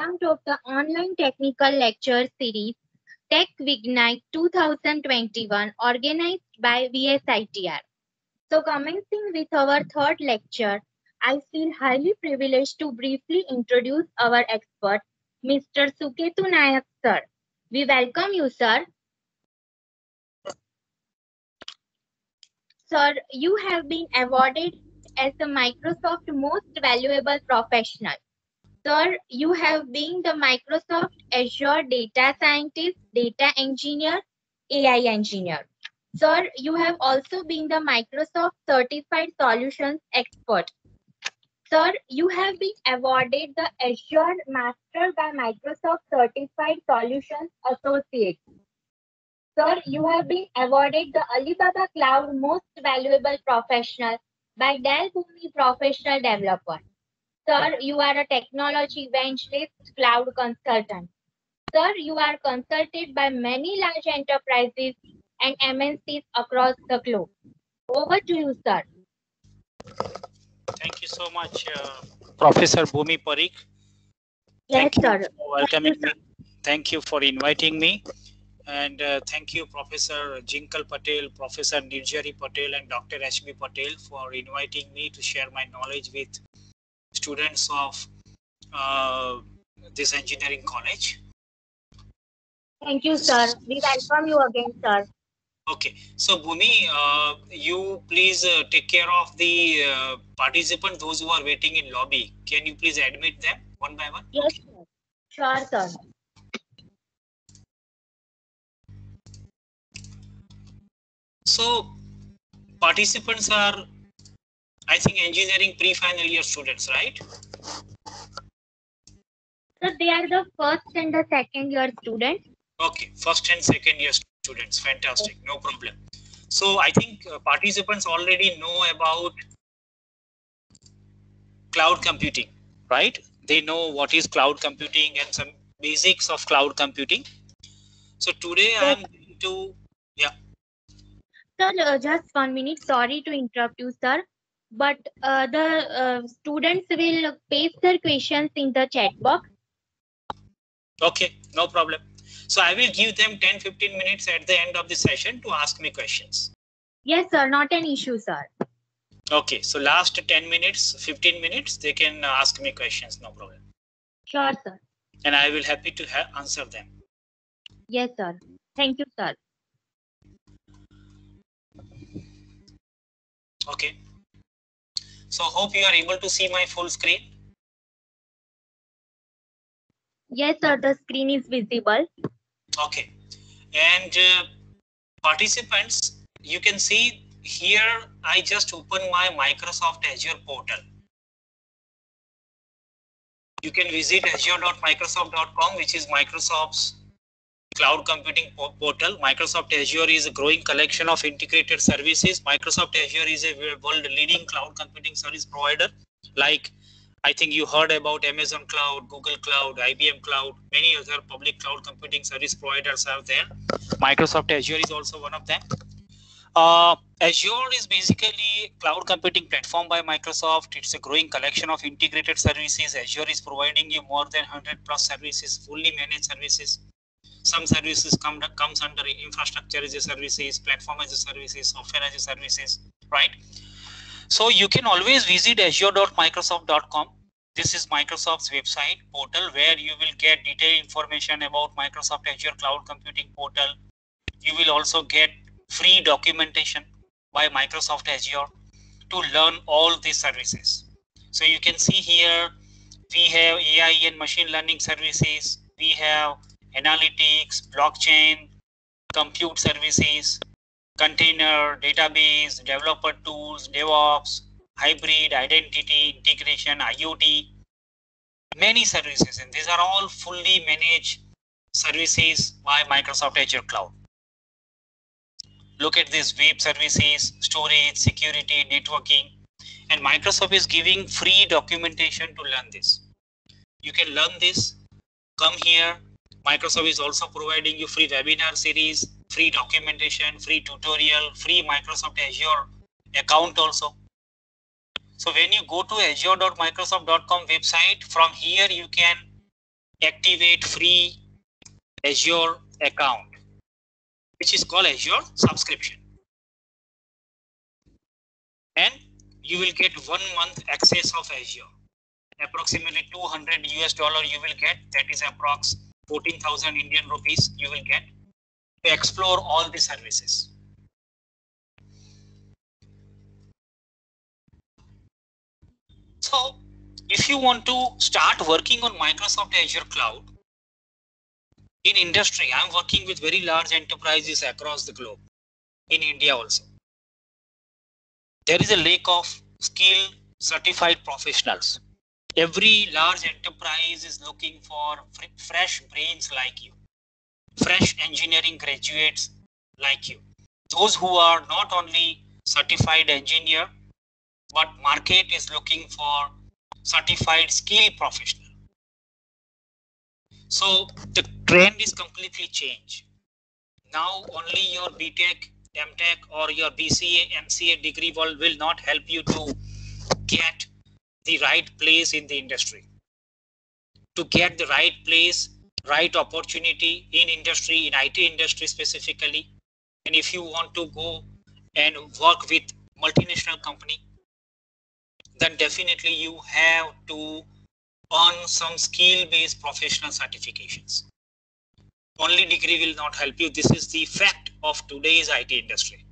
round of the online technical lecture series Tech Ignite 2021 organized by VSITR. So commencing with our third lecture, I feel highly privileged to briefly introduce our expert, Mr. Suketu Nayak sir. We welcome you, sir. Sir, you have been awarded as the Microsoft Most Valuable Professional. Sir, you have been the Microsoft Azure Data Scientist, Data Engineer, AI Engineer. Sir, you have also been the Microsoft Certified Solutions Expert. Sir, you have been awarded the Azure Master by Microsoft Certified Solutions Associate. Sir, you have been awarded the Alibaba Cloud Most Valuable Professional by Dell Boomi Professional Developer. Sir, you are a technology evangelist, cloud consultant. Sir, you are consulted by many large enterprises and MNCs across the globe. Over to you, sir. Thank you so much, Professor Bhumi Parikh. Yes, Thank sir. you for welcoming me. Thank you for inviting me. And thank you, Professor Jinkal Patel, Professor Nirjari Patel, and Dr. H.B. Patel for inviting me to share my knowledge with students of this engineering college. Thank you, sir. We welcome you again, sir. Okay, so Bhumi, you please take care of the participants, those who are waiting in lobby. Can you please admit them one by one? Yes, Okay. sir. Sure, sir. So participants are, I think, engineering pre-final year students, right? So they are the first and the second year students. Okay, first and second year students. Fantastic, no problem. So I think participants already know about cloud computing, right? They know what is cloud computing and some basics of cloud computing. So today I am going to, yeah. Sir, just 1 minute. Sorry to interrupt you, sir. But the students will paste their questions in the chat box. Okay, no problem. So I will give them 10-15 minutes at the end of the session to ask me questions. Yes, sir. Not an issue, sir. Okay, so last 10 minutes, 15 minutes, they can ask me questions, no problem. Sure, sir. And I will happy to answer them. Yes, sir. Thank you, sir. Okay. So hope you are able to see my full screen. Yes, sir. The screen is visible. Okay. And participants, you can see here, I just open my Microsoft Azure portal. You can visit azure.microsoft.com, which is Microsoft's cloud computing portal. Microsoft Azure is a growing collection of integrated services. Microsoft Azure is a world leading cloud computing service provider. Like, I think you heard about Amazon Cloud, Google Cloud, IBM Cloud, many other public cloud computing service providers are there. Microsoft Azure is also one of them. Azure is basically cloud computing platform by Microsoft. It's a growing collection of integrated services. Azure is providing you more than 100 plus services, fully managed services. Some services comes under infrastructure as a services, platform as a services, software as a services, right? So you can always visit azure.microsoft.com. This is Microsoft's website portal where you will get detailed information about Microsoft Azure Cloud Computing Portal. You will also get free documentation by Microsoft Azure to learn all these services. So you can see here, we have AI and machine learning services. We have analytics, blockchain, compute services, container, database, developer tools, DevOps, hybrid, identity, integration, IoT, many services. And these are all fully managed services by Microsoft Azure Cloud. Look at this: web services, storage, security, networking, and Microsoft is giving free documentation to learn this. You can learn this, come here. Microsoft is also providing you free webinar series, free documentation, free tutorial, free Microsoft Azure account also. So when you go to azure.microsoft.com website, from here you can activate free Azure account, which is called Azure subscription. And you will get 1 month access of Azure. Approximately $200 you will get. That is approx 14,000 Indian rupees you will get to explore all the services. So if you want to start working on Microsoft Azure Cloud in industry, I'm working with very large enterprises across the globe, in India also. There is a lack of skilled certified professionals. Every large enterprise is looking for fresh brains like you, fresh engineering graduates like you, those who are not only certified engineer, but market is looking for certified skilled professional. So the trend is completely changed. Now only your BTech, MTech or your BCA, MCA degree will not help you to get the right place in the industry. To get the right place, right opportunity in industry, in IT industry specifically. And if you want to go and work with multinational company, then definitely you have to earn some skill-based professional certifications. Only degree will not help you. This is the fact of today's IT industry.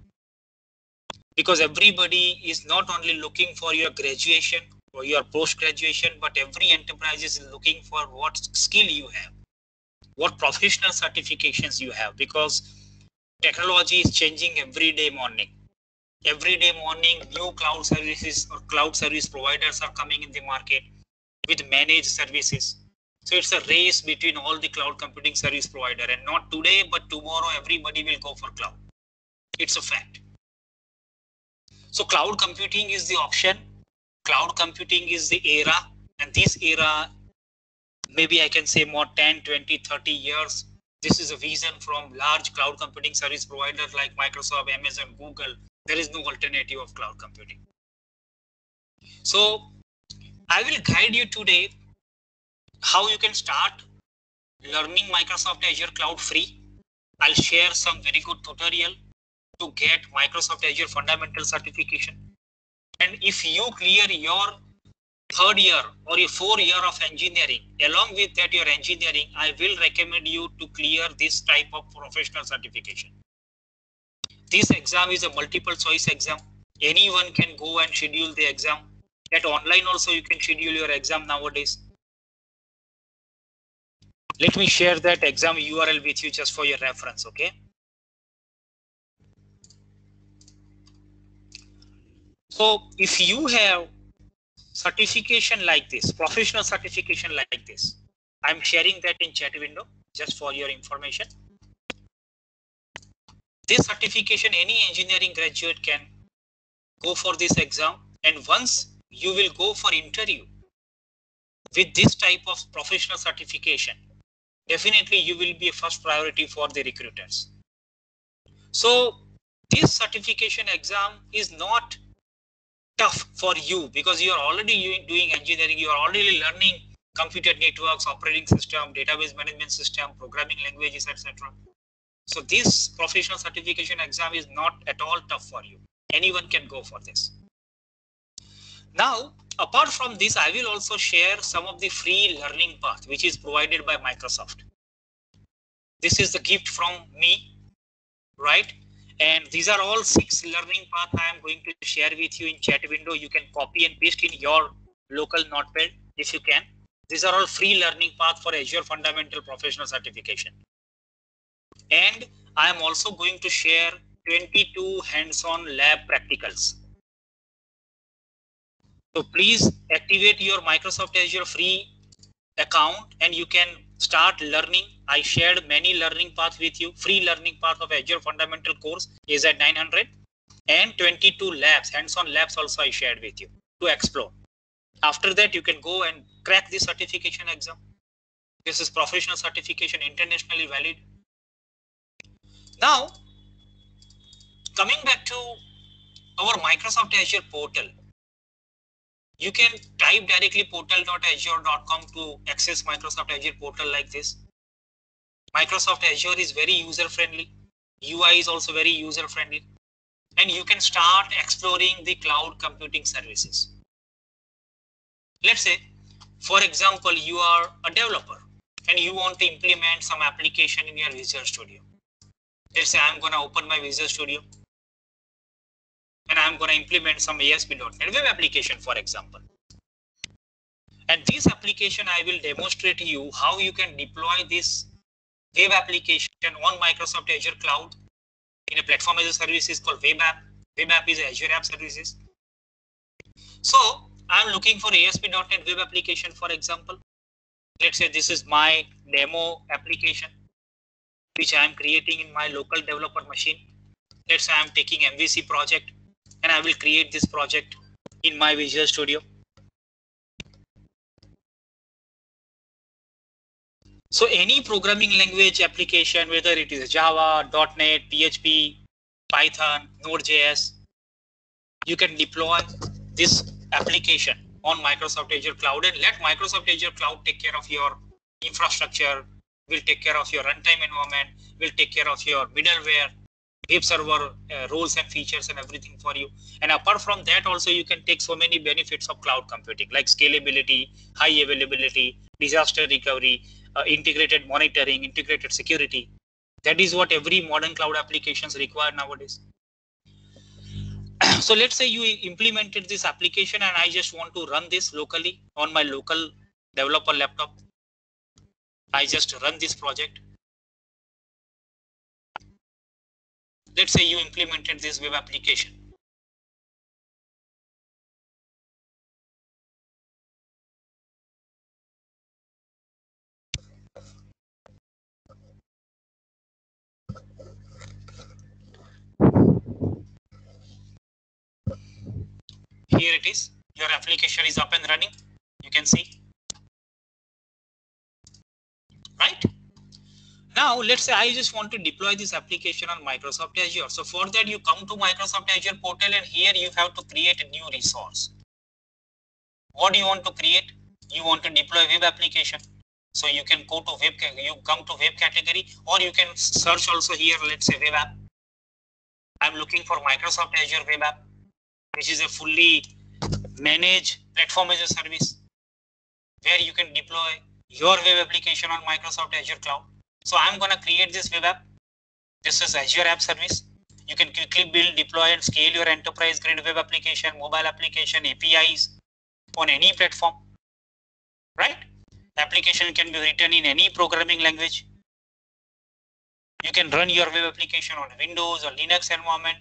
Because everybody is not only looking for your graduation or your post-graduation, but every enterprise is looking for what skill you have, what professional certifications you have, because technology is changing every day morning. Every day morning, new cloud services or cloud service providers are coming in the market with managed services. So it's a race between all the cloud computing service provider, and not today, but tomorrow everybody will go for cloud. It's a fact. So cloud computing is the option. Cloud computing is the era, and this era, maybe I can say more 10, 20, 30 years. This is a vision from large cloud computing service providers like Microsoft, Amazon, Google. There is no alternative of cloud computing. So I will guide you today how you can start learning Microsoft Azure Cloud free. I'll share some very good tutorial to get Microsoft Azure fundamental certification. And if you clear your 3rd year or your 4th year of engineering, along with that your engineering, I will recommend you to clear this type of professional certification. This exam is a multiple choice exam. Anyone can go and schedule the exam. At online also you can schedule your exam nowadays. Let me share that exam URL with you just for your reference, okay? So if you have certification like this, professional certification like this, I'm sharing that in chat window just for your information. This certification, any engineering graduate can go for this exam, and once you will go for interview with this type of professional certification, definitely you will be a first priority for the recruiters. So this certification exam is not tough for you because you are already doing engineering, you are already learning computer networks, operating system, database management system, programming languages, etc. So this professional certification exam is not at all tough for you. Anyone can go for this. Now, apart from this, I will also share some of the free learning path which is provided by Microsoft. This is the gift from me, right? And these are all 6 learning paths I am going to share with you in chat window. You can copy and paste in your local notepad if you can. These are all free learning paths for Azure Fundamental Professional Certification. And I am also going to share 22 hands-on lab practicals. So please activate your Microsoft Azure free account and you can start learning. I shared many learning paths with you. Free learning path of Azure Fundamental course is at 900, and 22 labs, hands-on labs also I shared with you to explore. After that, you can go and crack the certification exam. This is professional certification, internationally valid. Now, coming back to our Microsoft Azure portal. You can type directly portal.azure.com to access Microsoft Azure portal like this. Microsoft Azure is very user friendly. UI is also very user friendly. And you can start exploring the cloud computing services. Let's say, for example, you are a developer and you want to implement some application in your Visual Studio. Let's say I'm going to open my Visual Studio and I'm going to implement some ASP.NET web application, for example. And this application, I will demonstrate to you how you can deploy this web application on Microsoft Azure Cloud in a platform as a service called Web App. Web App is Azure App Services. So I'm looking for ASP.NET web application, for example. Let's say this is my demo application, which I am creating in my local developer machine. Let's say I'm taking MVC project and I will create this project in my Visual Studio. So any programming language application, whether it is Java, .NET, PHP, Python, Node.js, you can deploy this application on Microsoft Azure Cloud and let Microsoft Azure Cloud take care of your infrastructure, will take care of your runtime environment, will take care of your middleware, web server roles and features and everything for you. And apart from that, also you can take so many benefits of cloud computing like scalability, high availability, disaster recovery, integrated monitoring, integrated security. That is what every modern cloud applications require nowadays. So let's say you implemented this application and I just want to run this locally on my local developer laptop. I just run this project. Let's say you implemented this web application. Here it is. Your application is up and running. You can see. Right? Now, let's say I just want to deploy this application on Microsoft Azure. So for that, you come to Microsoft Azure portal and here you have to create a new resource. What do you want to create? You want to deploy web application. So you can go to web, you come to web category, or you can search also here, let's say web app. I'm looking for Microsoft Azure web app, which is a fully managed platform as a service where you can deploy your web application on Microsoft Azure Cloud. So I'm going to create this web app. This is Azure App Service. You can quickly build, deploy and scale your enterprise grade web application, mobile application, APIs on any platform, right? Application can be written in any programming language. You can run your web application on Windows or Linux environment,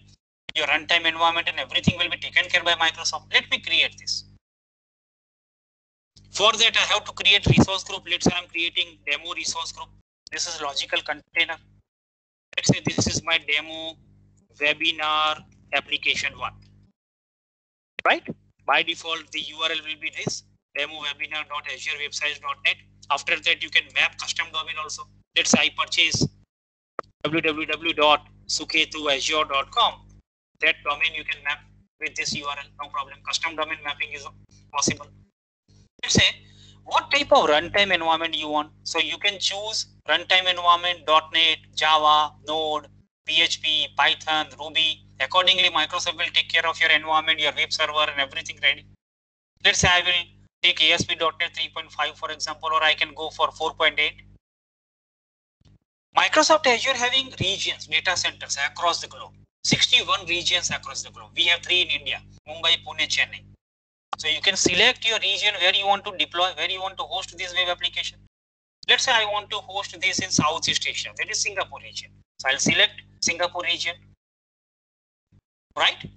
your runtime environment, and everything will be taken care by Microsoft. Let me create this. For that, I have to create resource group. Let's say I'm creating demo resource group. This is logical container. Let's say this is my demo webinar application 1. Right? By default, the URL will be this demo webinar.azurewebsites.net. After that, you can map custom domain also. Let's say I purchase www.sukethuazure.com. That domain you can map with this URL, no problem. Custom domain mapping is possible. Let's say what type of runtime environment you want. So you can choose runtime environment, .NET, Java, Node, PHP, Python, Ruby. Accordingly, Microsoft will take care of your environment, your web server and everything ready. Let's say I will take ASP.NET 3.5 for example, or I can go for 4.8. Microsoft Azure having regions, data centers across the globe. 61 regions across the globe. We have 3 in India, Mumbai, Pune, Chennai. So you can select your region where you want to deploy, where you want to host this web application. Let's say I want to host this in Southeast Asia, that is Singapore region. So I'll select Singapore region, right?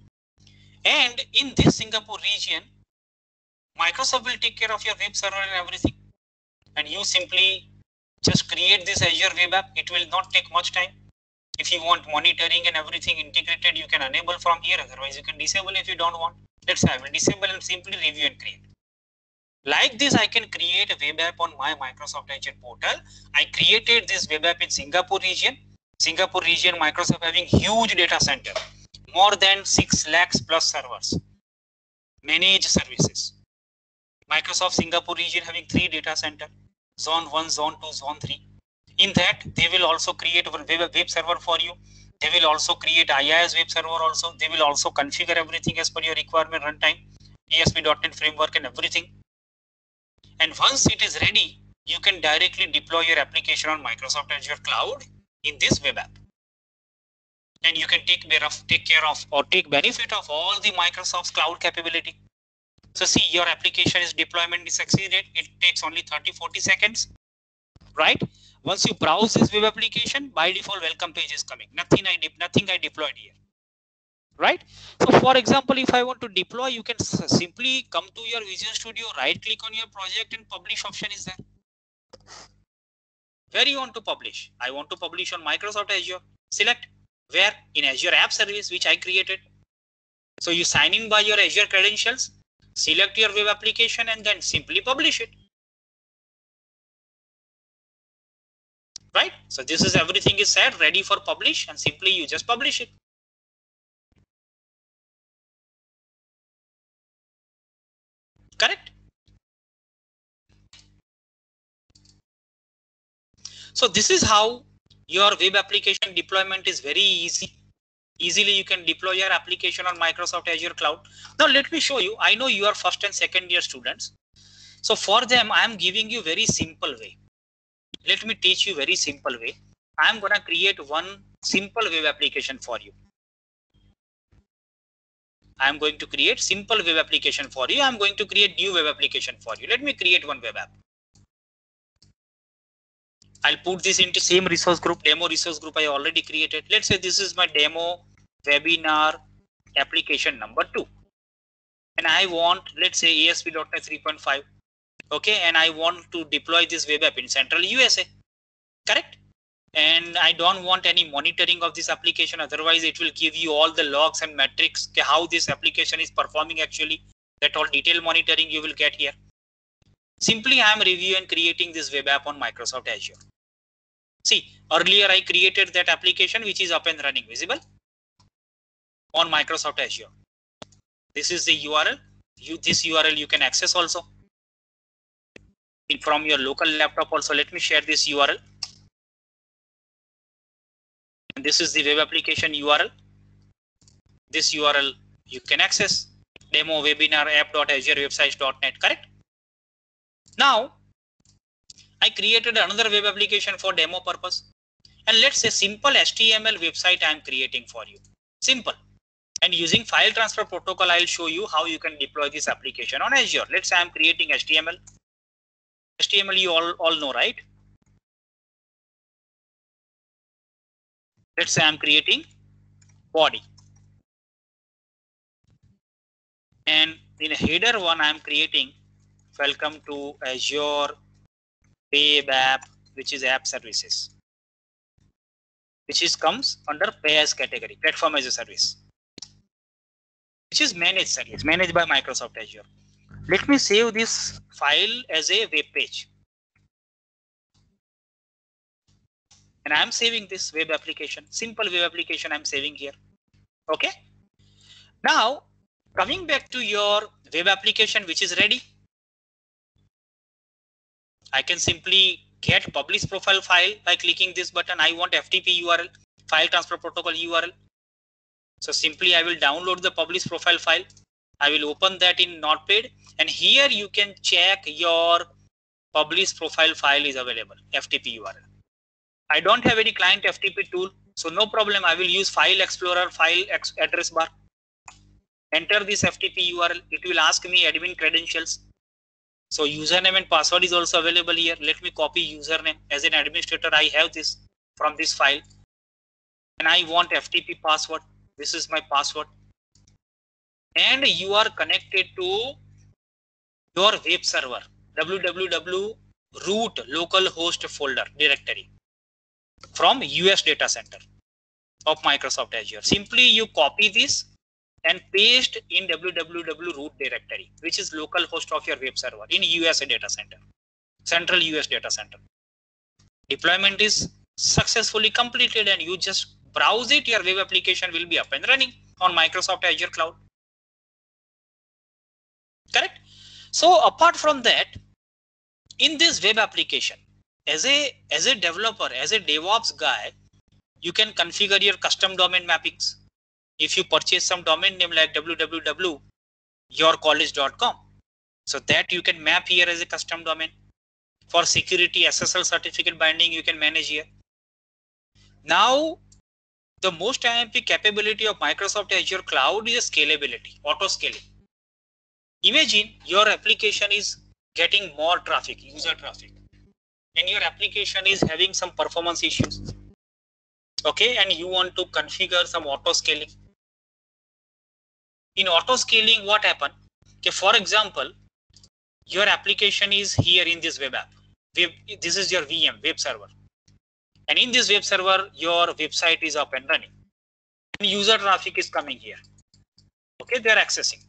And in this Singapore region, Microsoft will take care of your web server and everything. And you simply just create this Azure web app. It will not take much time. If you want monitoring and everything integrated, you can enable from here. Otherwise, you can disable if you don't want. Let's say I will disable and simply review and create. Like this, I can create a web app on my Microsoft Azure portal. I created this web app in Singapore region. Singapore region, Microsoft having huge data center, more than 6 lakhs plus servers, managed services. Microsoft Singapore region having 3 data center, zone 1, zone 2, zone 3. In that, they will also create a web server for you. They will also create IIS web server also. They will also configure everything as per your requirement, runtime, ASP.NET framework and everything. And once it is ready, you can directly deploy your application on Microsoft Azure Cloud in this web app. And you can take care of or take benefit of all the Microsoft's cloud capability. So see, your application is deployment is succeeded. It takes only 30-40 seconds, right? Once you browse this web application, by default welcome page is coming. Nothing I deployed here, right? So for example, if I want to deploy, you can simply come to your Visual Studio, right click on your project, and publish option is there. Where you want to publish? I want to publish on Microsoft Azure. Select where in Azure App Service, which I created. So you sign in by your Azure credentials, select your web application, and then simply publish it. Right? So this is everything is set, ready for publish, and simply you just publish it. Correct? So this is how your web application deployment is very easy. Easily you can deploy your application on Microsoft Azure Cloud. Now let me show you. I know you are first and second year students. So for them, I am giving you very simple way. Let me teach you very simple way. I am going to create one simple web application for you. I am going to create simple web application for you. I am going to create new web application for you. Let me create one web app. I'll put this into same resource group, demo resource group I already created. Let's say this is my demo webinar application number 2. And I want, let's say ASP.NET 3.5. Okay, and I want to deploy this web app in Central USA. Correct? And I don't want any monitoring of this application. Otherwise, it will give you all the logs and metrics, how this application is performing actually. That all detailed monitoring you will get here. Simply, I am reviewing and creating this web app on Microsoft Azure. See, earlier I created that application which is up and running, visible on Microsoft Azure. This is the URL. This URL you can access also from your local laptop also. Let me share this URL. And this is the web application URL. This URL you can access. Demo webinar app.azurewebsites.net, correct? Now, I created another web application for demo purpose. And let's say simple HTML website I am creating for you. Simple. And using file transfer protocol, I'll show you how you can deploy this application on Azure. Let's say I'm creating HTML. HTML you all know, right? Let's say I'm creating body. And in a header one, I'm creating welcome to Azure Web App, which is app services, which is comes under PaaS category, platform as a service, which is managed service, managed by Microsoft Azure. Let me save this file as a web page. And I'm saving this web application, simple web application I'm saving here. Okay. Now, coming back to your web application, which is ready. I can simply get publish profile file by clicking this button. I want FTP URL, file transfer protocol URL. So simply I will download the publish profile file. I will open that in Notepad, and here you can check your publish profile file is available, FTP URL. I don't have any client FTP tool, so no problem. I will use File Explorer, file address bar. Enter this FTP URL. It will ask me admin credentials. So username and password is also available here. Let me copy username. As an administrator, I have this from this file. And I want FTP password. This is my password. And you are connected to your web server, www root localhost folder directory from US data center of Microsoft Azure. Simply you copy this and paste in www root directory, which is local host of your web server in US data center, central US data center. Deployment is successfully completed, and you just browse it. Your web application will be up and running on Microsoft Azure Cloud. Correct? So apart from that, in this web application, as a developer, as a DevOps guy, you can configure your custom domain mappings. If you purchase some domain name like www.yourcollege.com, so that you can map here as a custom domain. For security, SSL certificate binding, you can manage here. Now, the most IMP capability of Microsoft Azure Cloud is scalability, auto scaling. Imagine your application is getting more traffic, user traffic, and your application is having some performance issues. Okay, and you want to configure some auto scaling. In auto scaling, what happened? Okay, for example, your application is here in this web app. This is your VM, web server. And in this web server, your website is up and running. And user traffic is coming here. Okay, they are accessing.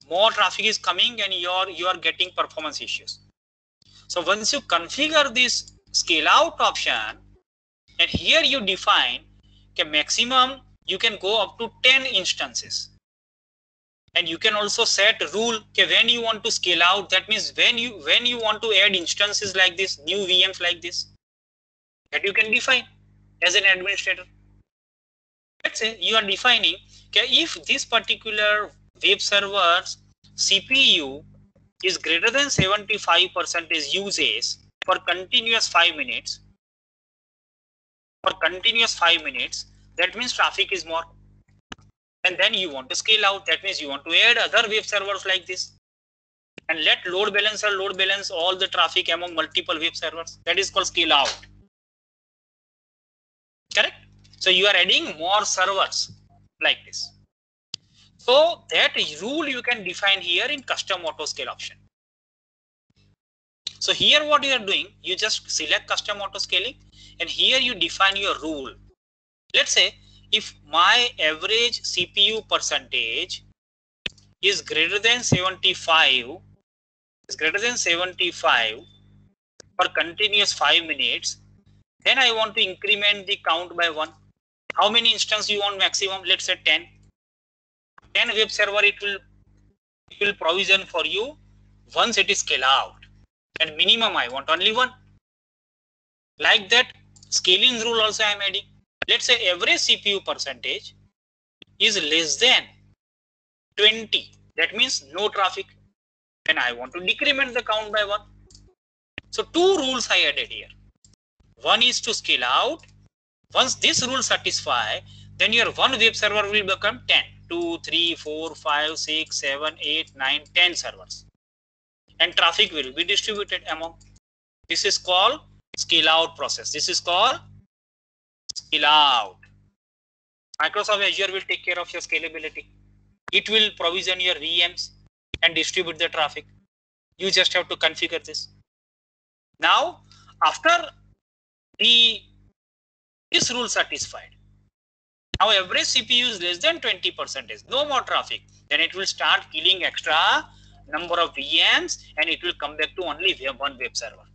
More traffic is coming and you are getting performance issues. So once you configure this scale out option, and here you define a maximum, you can go up to 10 instances. And you can also set rule when you want to scale out. That means when you want to add instances like this, new VMs like this, that you can define as an administrator. Let's say you are defining if this particular web server's CPU is greater than 75% usage for continuous 5 minutes. For continuous 5 minutes, that means traffic is more. And then you want to scale out. That means you want to add other web servers like this. And let load balancer load balance all the traffic among multiple web servers. That is called scale out. Correct? So you are adding more servers like this. So that rule you can define here in custom auto scale option. So here what you are doing, you just select custom auto scaling and here you define your rule. Let's say if my average CPU percentage is greater than 75, for continuous 5 minutes, then I want to increment the count by 1. How many instances you want maximum? Let's say 10. 10 web server it will provision for you once it is scale out. And minimum I want only 1. Like that, scaling rule also I am adding. Let's say average CPU percentage is less than 20. That means no traffic. And I want to decrement the count by 1. So 2 rules I added here. One is to scale out. Once this rule satisfy, then your one web server will become 10. 2, 3, 4, 5, 6, 7, 8, 9, 10 servers. And traffic will be distributed among. This is called scale out process. This is called scale out. Microsoft Azure will take care of your scalability. It will provision your VMs and distribute the traffic. You just have to configure this. Now, after this rule satisfied, now average CPU is less than 20%, no more traffic, then it will start killing extra number of VMs and it will come back to only one web server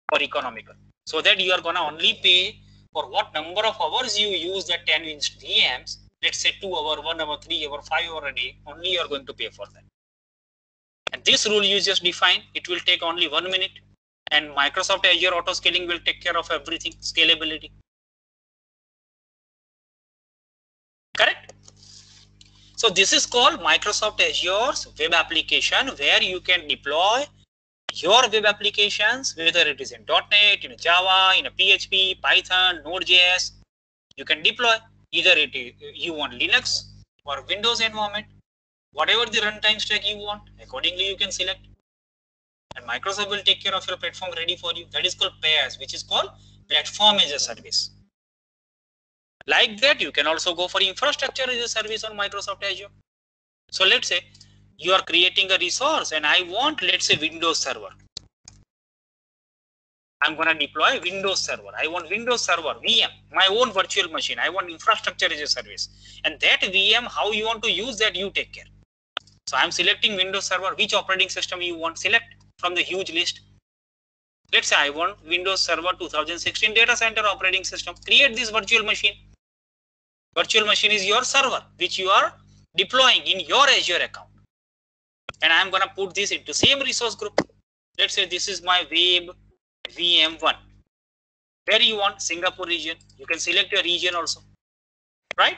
for economical. So that you are gonna only pay for what number of hours you use that 10 inch VMs. Let's say 2 hour, 1 hour, 3 hour, 5 hour a day, only you are going to pay for that. And this rule you just define, it will take only 1 minute and Microsoft Azure auto scaling will take care of everything, scalability. Correct? So this is called Microsoft Azure's web application, where you can deploy your web applications, whether it is in .NET, in Java, in a PHP, Python, Node.js. You can deploy either you want Linux or Windows environment, whatever the runtime stack you want. Accordingly, you can select, and Microsoft will take care of your platform ready for you. That is called PaaS, which is called Platform as a Service. Like that, you can also go for infrastructure as a service on Microsoft Azure. So let's say you are creating a resource and I want, let's say, Windows Server. I'm going to deploy Windows Server. I want Windows Server, VM, my own virtual machine. I want infrastructure as a service. And that VM, how you want to use that, you take care. So I'm selecting Windows Server. Which operating system you want? Select from the huge list. Let's say I want Windows Server 2016 Data Center operating system. Create this virtual machine. Virtual machine is your server, which you are deploying in your Azure account. and I'm gonna put this into same resource group. Let's say this is my web VM1. Where you want Singapore region, you can select your region also, right?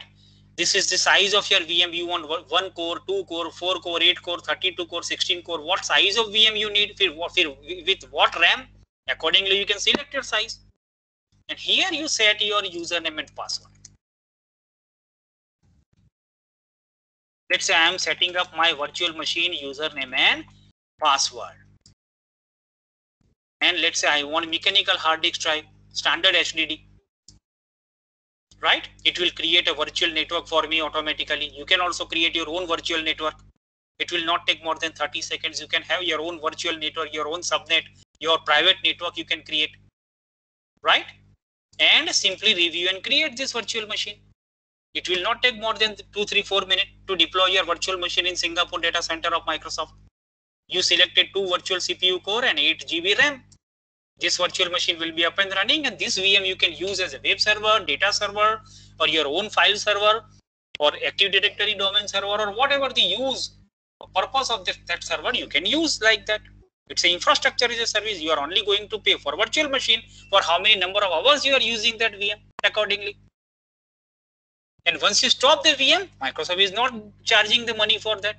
This is the size of your VM. You want 1 core, 2 core, 4 core, 8 core, 32 core, 16 core. What size of VM you need with what RAM? Accordingly, you can select your size. And here you set your username and password. Let's say I am setting up my virtual machine username and password. And let's say I want mechanical hard disk drive, standard HDD. Right? It will create a virtual network for me automatically. You can also create your own virtual network. It will not take more than 30 seconds. You can have your own virtual network, your own subnet, your private network you can create. Right? And simply review and create this virtual machine. It will not take more than 2, 3, 4 minutes to deploy your virtual machine in Singapore data center of Microsoft. You selected 2 virtual CPU core and 8 GB RAM. This virtual machine will be up and running, and this VM you can use as a web server, data server, or your own file server, or Active Directory domain server, or whatever the use purpose of that server you can use like that. It's an infrastructure as a service. You are only going to pay for virtual machine for how many number of hours you are using that VM accordingly. And once you stop the VM, Microsoft is not charging the money for that.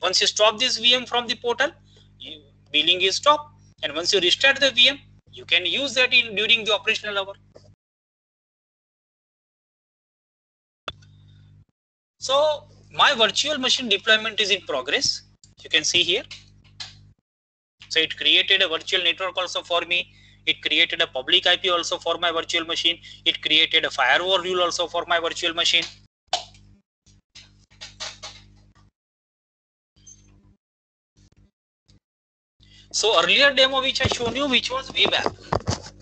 Once you stop this VM from the portal, billing is stopped. And once you restart the VM, you can use that during the operational hour. So my virtual machine deployment is in progress. You can see here. So it created a virtual network also for me. It created a public IP also for my virtual machine. It created a firewall rule also for my virtual machine. So earlier demo which I shown you, which was web app,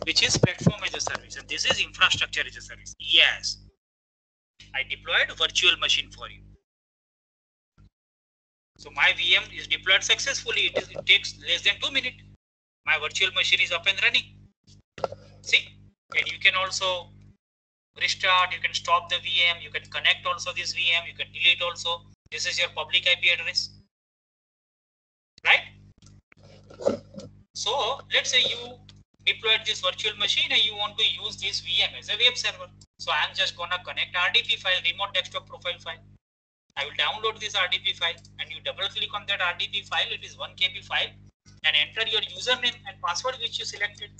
which is platform as a service, and this is infrastructure as a service. Yes, I deployed a virtual machine for you. So my VM is deployed successfully. It takes less than 2 minutes. My virtual machine is up and running. See, and you can also restart. You can stop the VM. You can connect also this VM. You can delete also. This is your public IP address, right? So let's say you deployed this virtual machine and you want to use this VM as a web server. So I'm just gonna connect RDP file, remote desktop profile file. I will download this RDP file and you double click on that RDP file. It is 1 KB file, and enter your username and password which you selected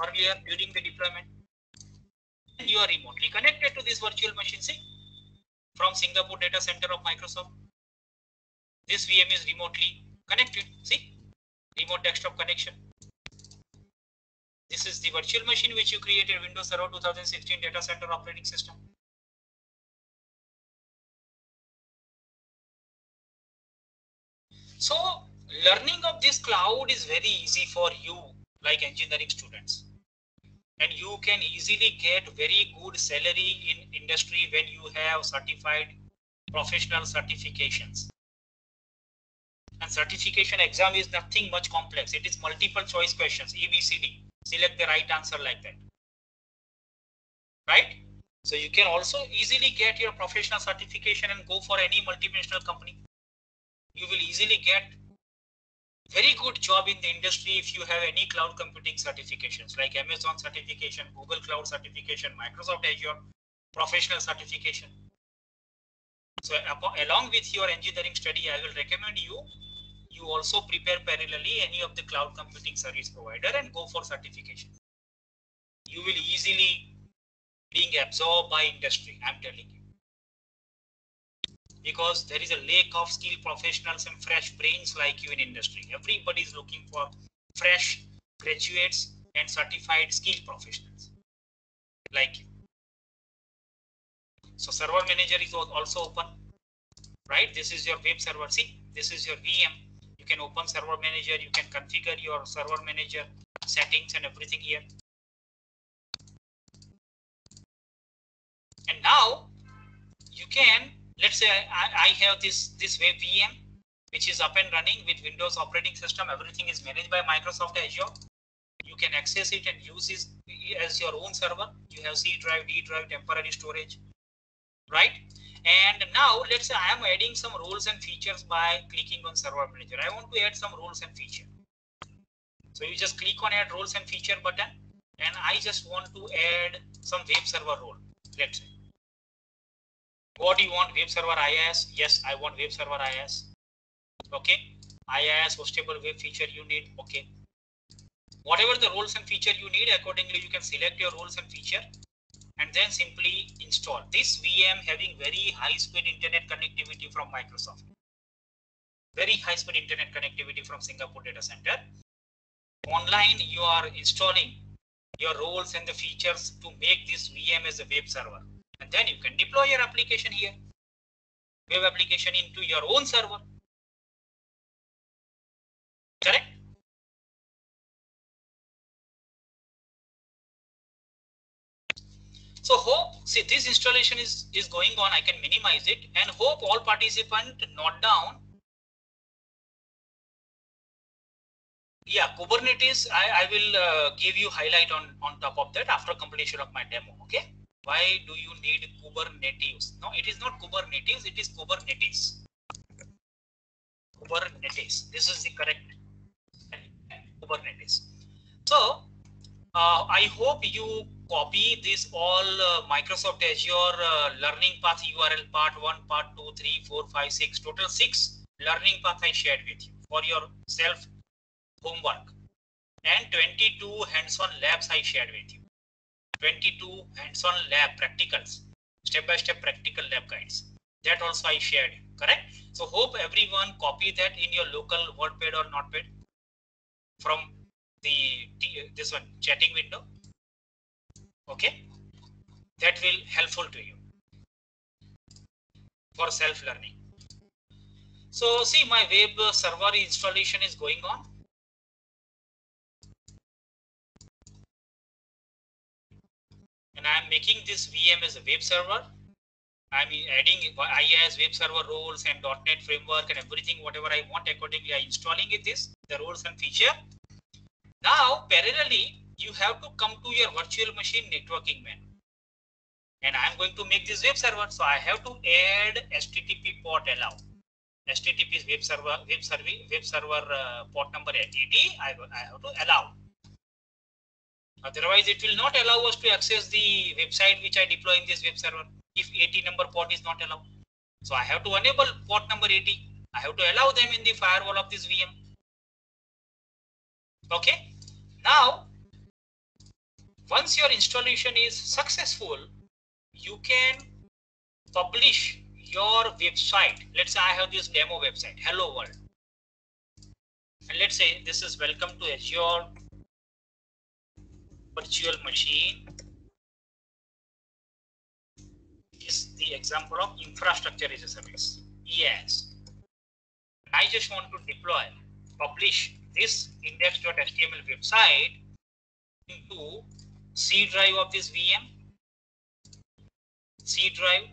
earlier during the deployment. And you are remotely connected to this virtual machine, see, from Singapore data center of Microsoft. This VM is remotely connected, see, remote desktop connection. This is the virtual machine which you created, Windows Server 2016 data center operating system. So learning of this cloud is very easy for you, like engineering students, and you can easily get very good salary in industry when you have certified professional certifications. And certification exam is nothing much complex. It is multiple choice questions, ABCD. Select the right answer like that, right? So you can also easily get your professional certification and go for any multinational company. You will easily get very good job in the industry if you have any cloud computing certifications like Amazon certification, Google Cloud certification, Microsoft Azure professional certification. So along with your engineering study, I will recommend you also prepare parallelly any of the cloud computing service provider and go for certification. You will easily being absorbed by industry, I'm telling you. Because there is a lack of skilled professionals and fresh brains like you in industry. Everybody is looking for fresh graduates and certified skilled professionals like you. So server manager is also open, right? This is your web server. See, this is your VM. You can open server manager. You can configure your server manager settings and everything here. And now you can, let's say I have this web VM which is up and running with Windows operating system. Everything is managed by Microsoft Azure. You can access it and use it as your own server. You have C drive, D drive, temporary storage, right? And now let's say I am adding some roles and features by clicking on server manager. I want to add some roles and feature. So you just click on add roles and feature button, and I just want to add some web server role. Let's say, what do you want? Web server IaaS? Yes, I want web server IaaS. Okay, IaaS hostable web feature you need. Okay, whatever the roles and feature you need, accordingly you can select your roles and feature, and then simply install this VM having very high speed internet connectivity from Microsoft. Very high speed internet connectivity from Singapore data center. Online you are installing your roles and the features to make this VM as a web server, and then you can deploy your application here, web application into your own server. Correct? So hope, see, this installation is going on. I can minimize it, and hope all participants note down. Yeah, Kubernetes, I will give you highlight on top of that after completion of my demo. Okay, why do you need Kubernetes? No, it is not Kubernetes, it is Kubernetes. Kubernetes, this is the correct Kubernetes. So I hope you copy this all Microsoft Azure learning path URL, part 1, part 2, 3, 4, 5, 6, total 6 learning path I shared with you for your self homework, and 22 hands-on labs I shared with you. 22 hands-on lab practicals, step-by-step practical lab guides. That also I shared, correct? So hope everyone copy that in your local WordPad or Notepad from this one chatting window. Okay, that will helpful to you for self-learning. So see, my web server installation is going on. And I am making this VM as a web server. I'm adding IaaS web server roles and .NET framework and everything, whatever I want accordingly, I installing it this, the roles and feature. Now, parallelly, you have to come to your virtual machine networking menu. And I'm going to make this web server. So I have to add HTTP port allow. HTTP is web server port number 80. I have to allow. Otherwise, it will not allow us to access the website which I deploy in this web server if 80 number port is not allowed. So I have to enable port number 80. I have to allow them in the firewall of this VM. Okay. Now, once your installation is successful, you can publish your website. Let's say I have this demo website, Hello World. And let's say this is welcome to Azure virtual machine. Is the example of infrastructure as a service. Yes. I just want to deploy, publish this index.html website into C drive of this VM, C drive,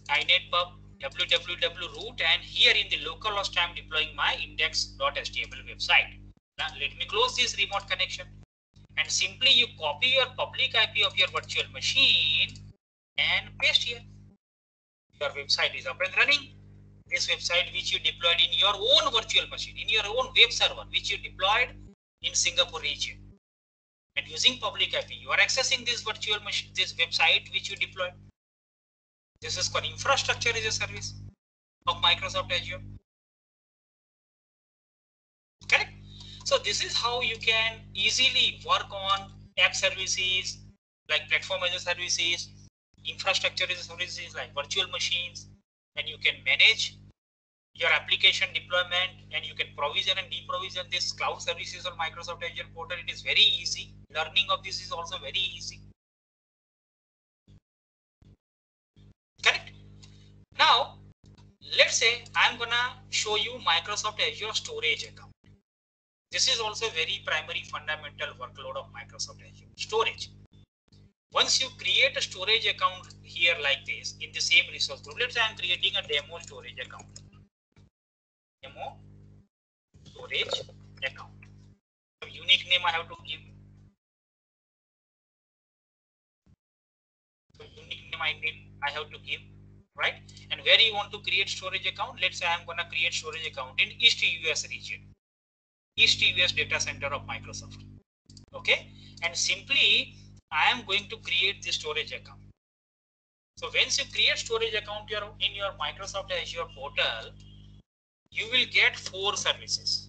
inetpub, www root, and here in the localhost I am deploying my index.html website. Now let me close this remote connection, and simply you copy your public IP of your virtual machine and paste here. Your website is up and running. This website which you deployed in your own virtual machine, in your own web server, which you deployed in Singapore region. And using public IP, you are accessing this virtual machine, this website which you deployed. This is called infrastructure as a service of Microsoft Azure. Correct? So this is how you can easily work on app services like platform as a services, infrastructure as a services like virtual machines, and you can manage your application deployment, and you can provision and deprovision this cloud services on Microsoft Azure portal. It is very easy. Learning of this is also very easy. Correct? Now, let's say I'm gonna show you Microsoft Azure storage account. This is also very primary fundamental workload of Microsoft Azure. Storage. Once you create a storage account here like this in the same resource group, let's say I'm creating a demo storage account. Demo storage account. So unique name I have to give. So unique name I have to give. right? And where you want to create storage account? Let's say I'm going to create storage account in East US region, East US data center of Microsoft. Okay, and simply I am going to create the storage account. So once you create storage account in your Microsoft Azure portal, you will get 4 services.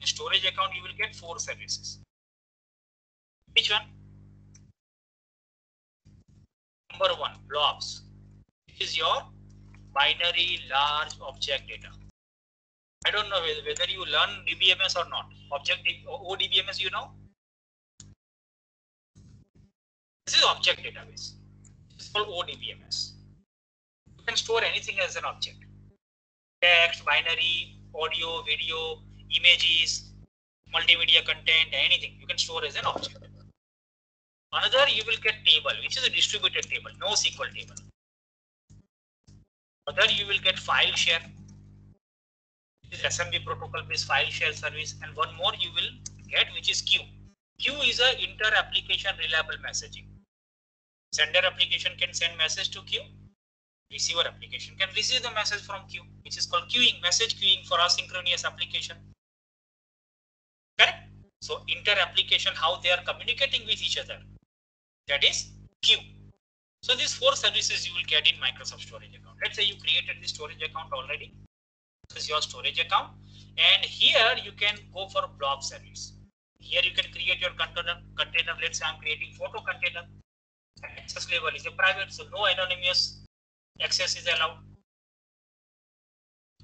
In storage account, you will get 4 services. Which one? Number 1, blobs. This is your binary large object data. I don't know whether you learn DBMS or not. ODBMS, you know? This is object database. This is called ODBMS. You can store anything as an object. Text, binary, audio, video, images, multimedia content, anything you can store as an object. Another, you will get table, which is a distributed table, NoSQL table. Other, you will get file share. This is SMB protocol based file share service. And one more you will get, which is queue. Queue is a inter-application reliable messaging. Sender application can send message to queue. Receiver application can receive the message from queue, which is called queuing, message queuing for asynchronous application. Correct? So inter-application, how they are communicating with each other, that is queue. So these 4 services you will get in Microsoft storage account. Let's say you created the storage account already. This is your storage account. And here you can go for blob service. Here you can create your container. Let's say I'm creating photo container. Access level is a private, so no anonymous access is allowed.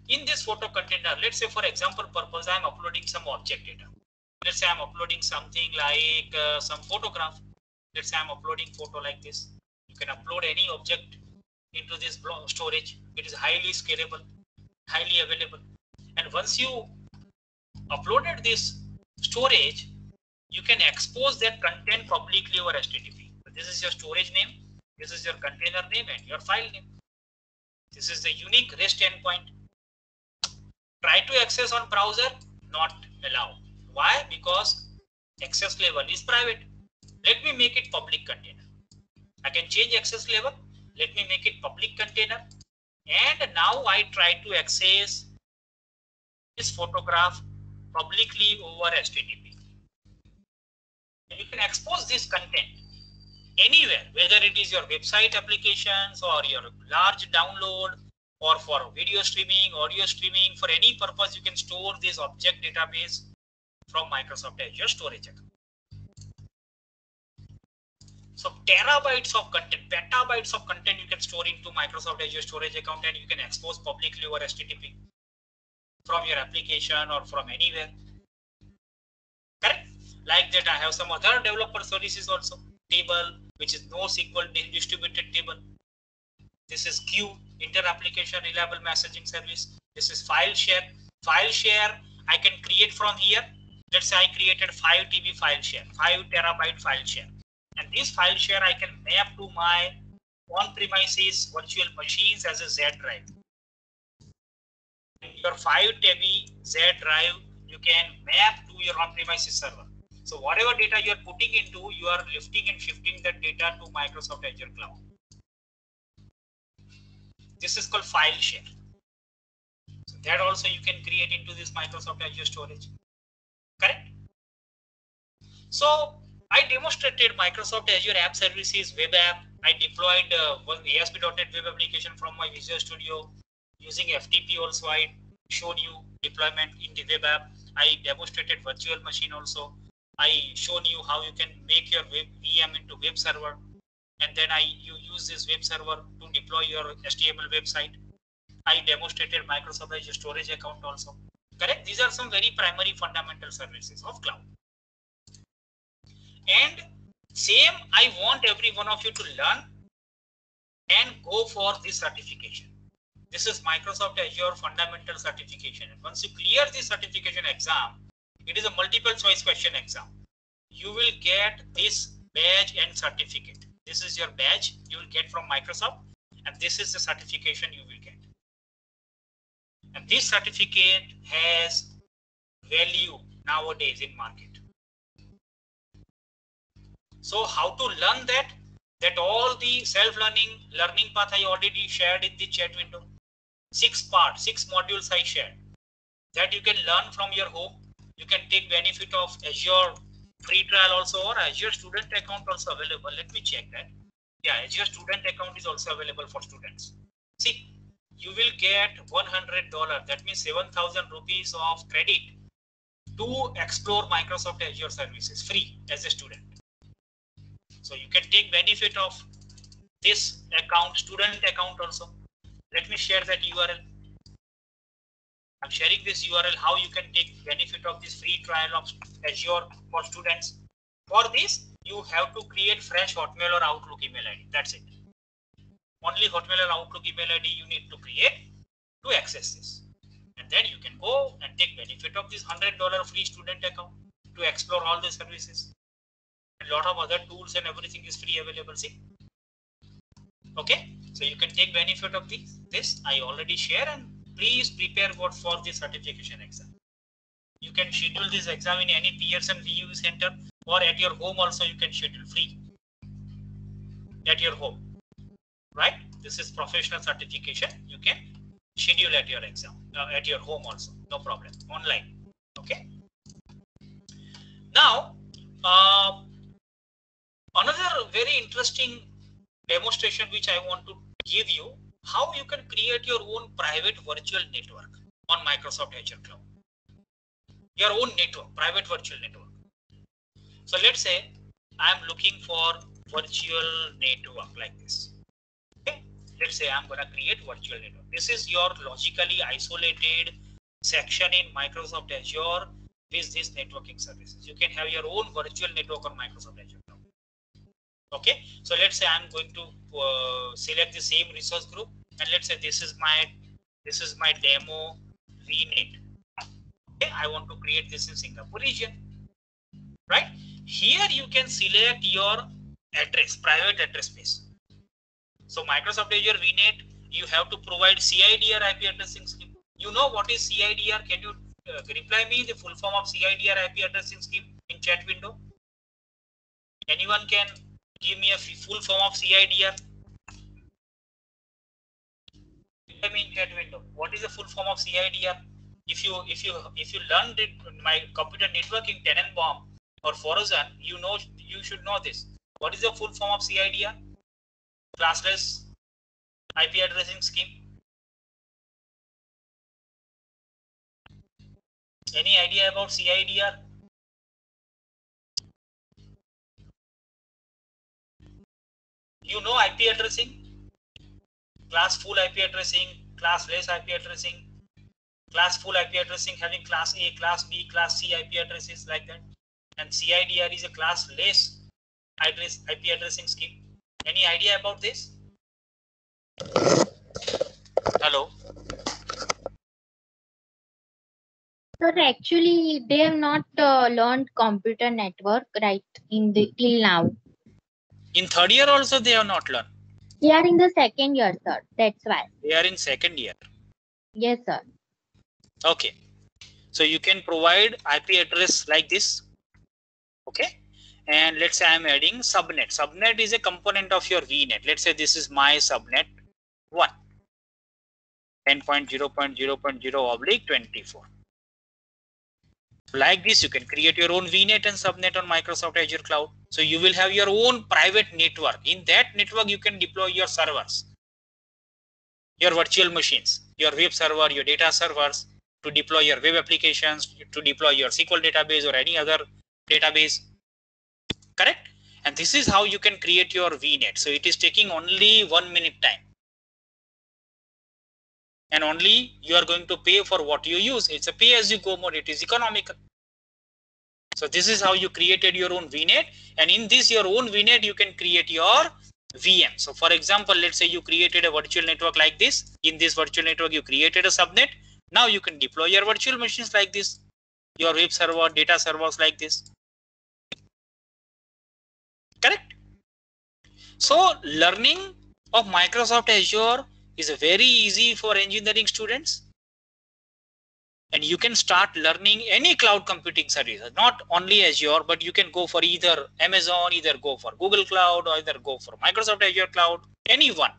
In this photo container, let's say for example purpose, I'm uploading some object data. Let's say I'm uploading something like some photograph. Let's say I'm uploading photo like this. You can upload any object into this storage. It is highly scalable, highly available. And once you uploaded this storage, you can expose that content publicly over HTTP. So this is your storage name, this is your container name and your file name. This is the unique REST endpoint. Try to access on browser, not allowed. Why? Because access level is private. Let me make it public container. I can change access level. Let me make it public container. And now I try to access this photograph publicly over HTTP. You can expose this content anywhere, whether it is your website applications or your large download or for video streaming, audio streaming, for any purpose, you can store this object database from Microsoft Azure storage account. So terabytes of content, petabytes of content you can store into Microsoft Azure storage account and you can expose publicly over HTTP from your application or from anywhere. Correct? Like that, I have some other developer services also. Table, which is NoSQL distributed table. This is queue, inter-application reliable messaging service. This is file share. File share, I can create from here. Let's say I created 5 TB file share, 5 terabyte file share. And this file share I can map to my on-premises virtual machines as a Z drive. Your 5 TB Z drive, you can map to your on-premises server. So whatever data you are putting into, you are lifting and shifting that data to Microsoft Azure Cloud. This is called file share. So that also you can create into this Microsoft Azure storage. Correct? So I demonstrated Microsoft Azure App Services web app. I deployed one ASP.NET web application from my Visual Studio using FTP. Also, I showed you deployment in the web app. I demonstrated virtual machine also. I shown you how you can make your web VM into web server, and then you use this web server to deploy your HTML website. I demonstrated Microsoft Azure storage account also. Correct? These are some very primary fundamental services of cloud. And same, I want every one of you to learn and go for this certification. This is Microsoft Azure Fundamental Certification. And once you clear this certification exam, it is a multiple choice question exam. You will get this badge and certificate. This is your badge you will get from Microsoft, and this is the certification you will get. And this certificate has value nowadays in market. So how to learn that? that all the learning path I already shared in the chat window. 6 parts, 6 modules I shared that you can learn from your home. You can take benefit of Azure free trial also, or Azure student account also available. Let me check that. Yeah, Azure student account is also available for students. See, you will get $100, that means 7,000 rupees of credit to explore Microsoft Azure services free as a student. So you can take benefit of this account, student account also. Let me share that URL. I'm sharing this URL how you can take benefit of this free trial of Azure for students. For this, you have to create fresh Hotmail or Outlook email ID. That's it. Only Hotmail or Outlook email ID you need to create to access this. And then you can go and take benefit of this $100 free student account to explore all the services. A lot of other tools and everything is free available. See? Okay, so you can take benefit of this. I already share, and please prepare for the certification exam. You can schedule this exam in any Pearson VU center, or at your home also you can schedule free at your home, right? This is professional certification. You can schedule at your exam at your home also, no problem, online. Okay. Now, another very interesting demonstration which I want to give you, how you can create your own private virtual network on Microsoft Azure Cloud. Your own network, private virtual network. So let's say I'm looking for virtual network like this. Okay, let's say I'm going to create virtual network. This is your logically isolated section in Microsoft Azure with these networking services. You can have your own virtual network on Microsoft Azure Cloud. Okay, so let's say I'm going to select the same resource group, and let's say this is my demo VNet. Okay, I want to create this in Singapore region, right? Here you can select your address, private address space. So Microsoft Azure VNet, you have to provide CIDR IP addressing scheme. You know what is CIDR? Can you reply me the full form of CIDR IP addressing scheme in chat window? Anyone can give me a full form of CIDR? I mean chat window. What is the full form of CIDR? If you learned it in my computer networking Tenenbaum or Forozan, you should know this. What is the full form of CIDR? Classless IP addressing scheme. Any idea about CIDR? You know IP addressing? Class full IP addressing, classless IP addressing, class full IP addressing having class A, class B, class C IP addresses like that. And CIDR is a classless IP addressing scheme. Any idea about this? Hello? Sir, actually, they have not learned computer network right till now. In third year also they have not learned. They are in the second year, sir. That's why. They are in second year. Yes, sir. Okay. So you can provide IP address like this. Okay. And let's say I'm adding subnet. Subnet is a component of your VNet. Let's say this is my subnet 1. 10.0.0.0/24. Like this, you can create your own VNet and subnet on Microsoft Azure Cloud. So you will have your own private network. In that network, you can deploy your servers, your virtual machines, your web server, your data servers, to deploy your web applications, to deploy your SQL database or any other database. Correct? And this is how you can create your VNet. So it is taking only 1 minute time. And only you are going to pay for what you use. It's a pay as you go mode. It is economical. So this is how you created your own VNet. And in this your own VNet, you can create your VM. So for example, let's say you created a virtual network like this. In this virtual network, you created a subnet. Now you can deploy your virtual machines like this. Your web server, data servers like this. Correct? So learning of Microsoft Azure is very easy for engineering students. And you can start learning any cloud computing service, not only Azure, but you can go for either Amazon, either go for Google Cloud, or either go for Microsoft Azure Cloud, any one.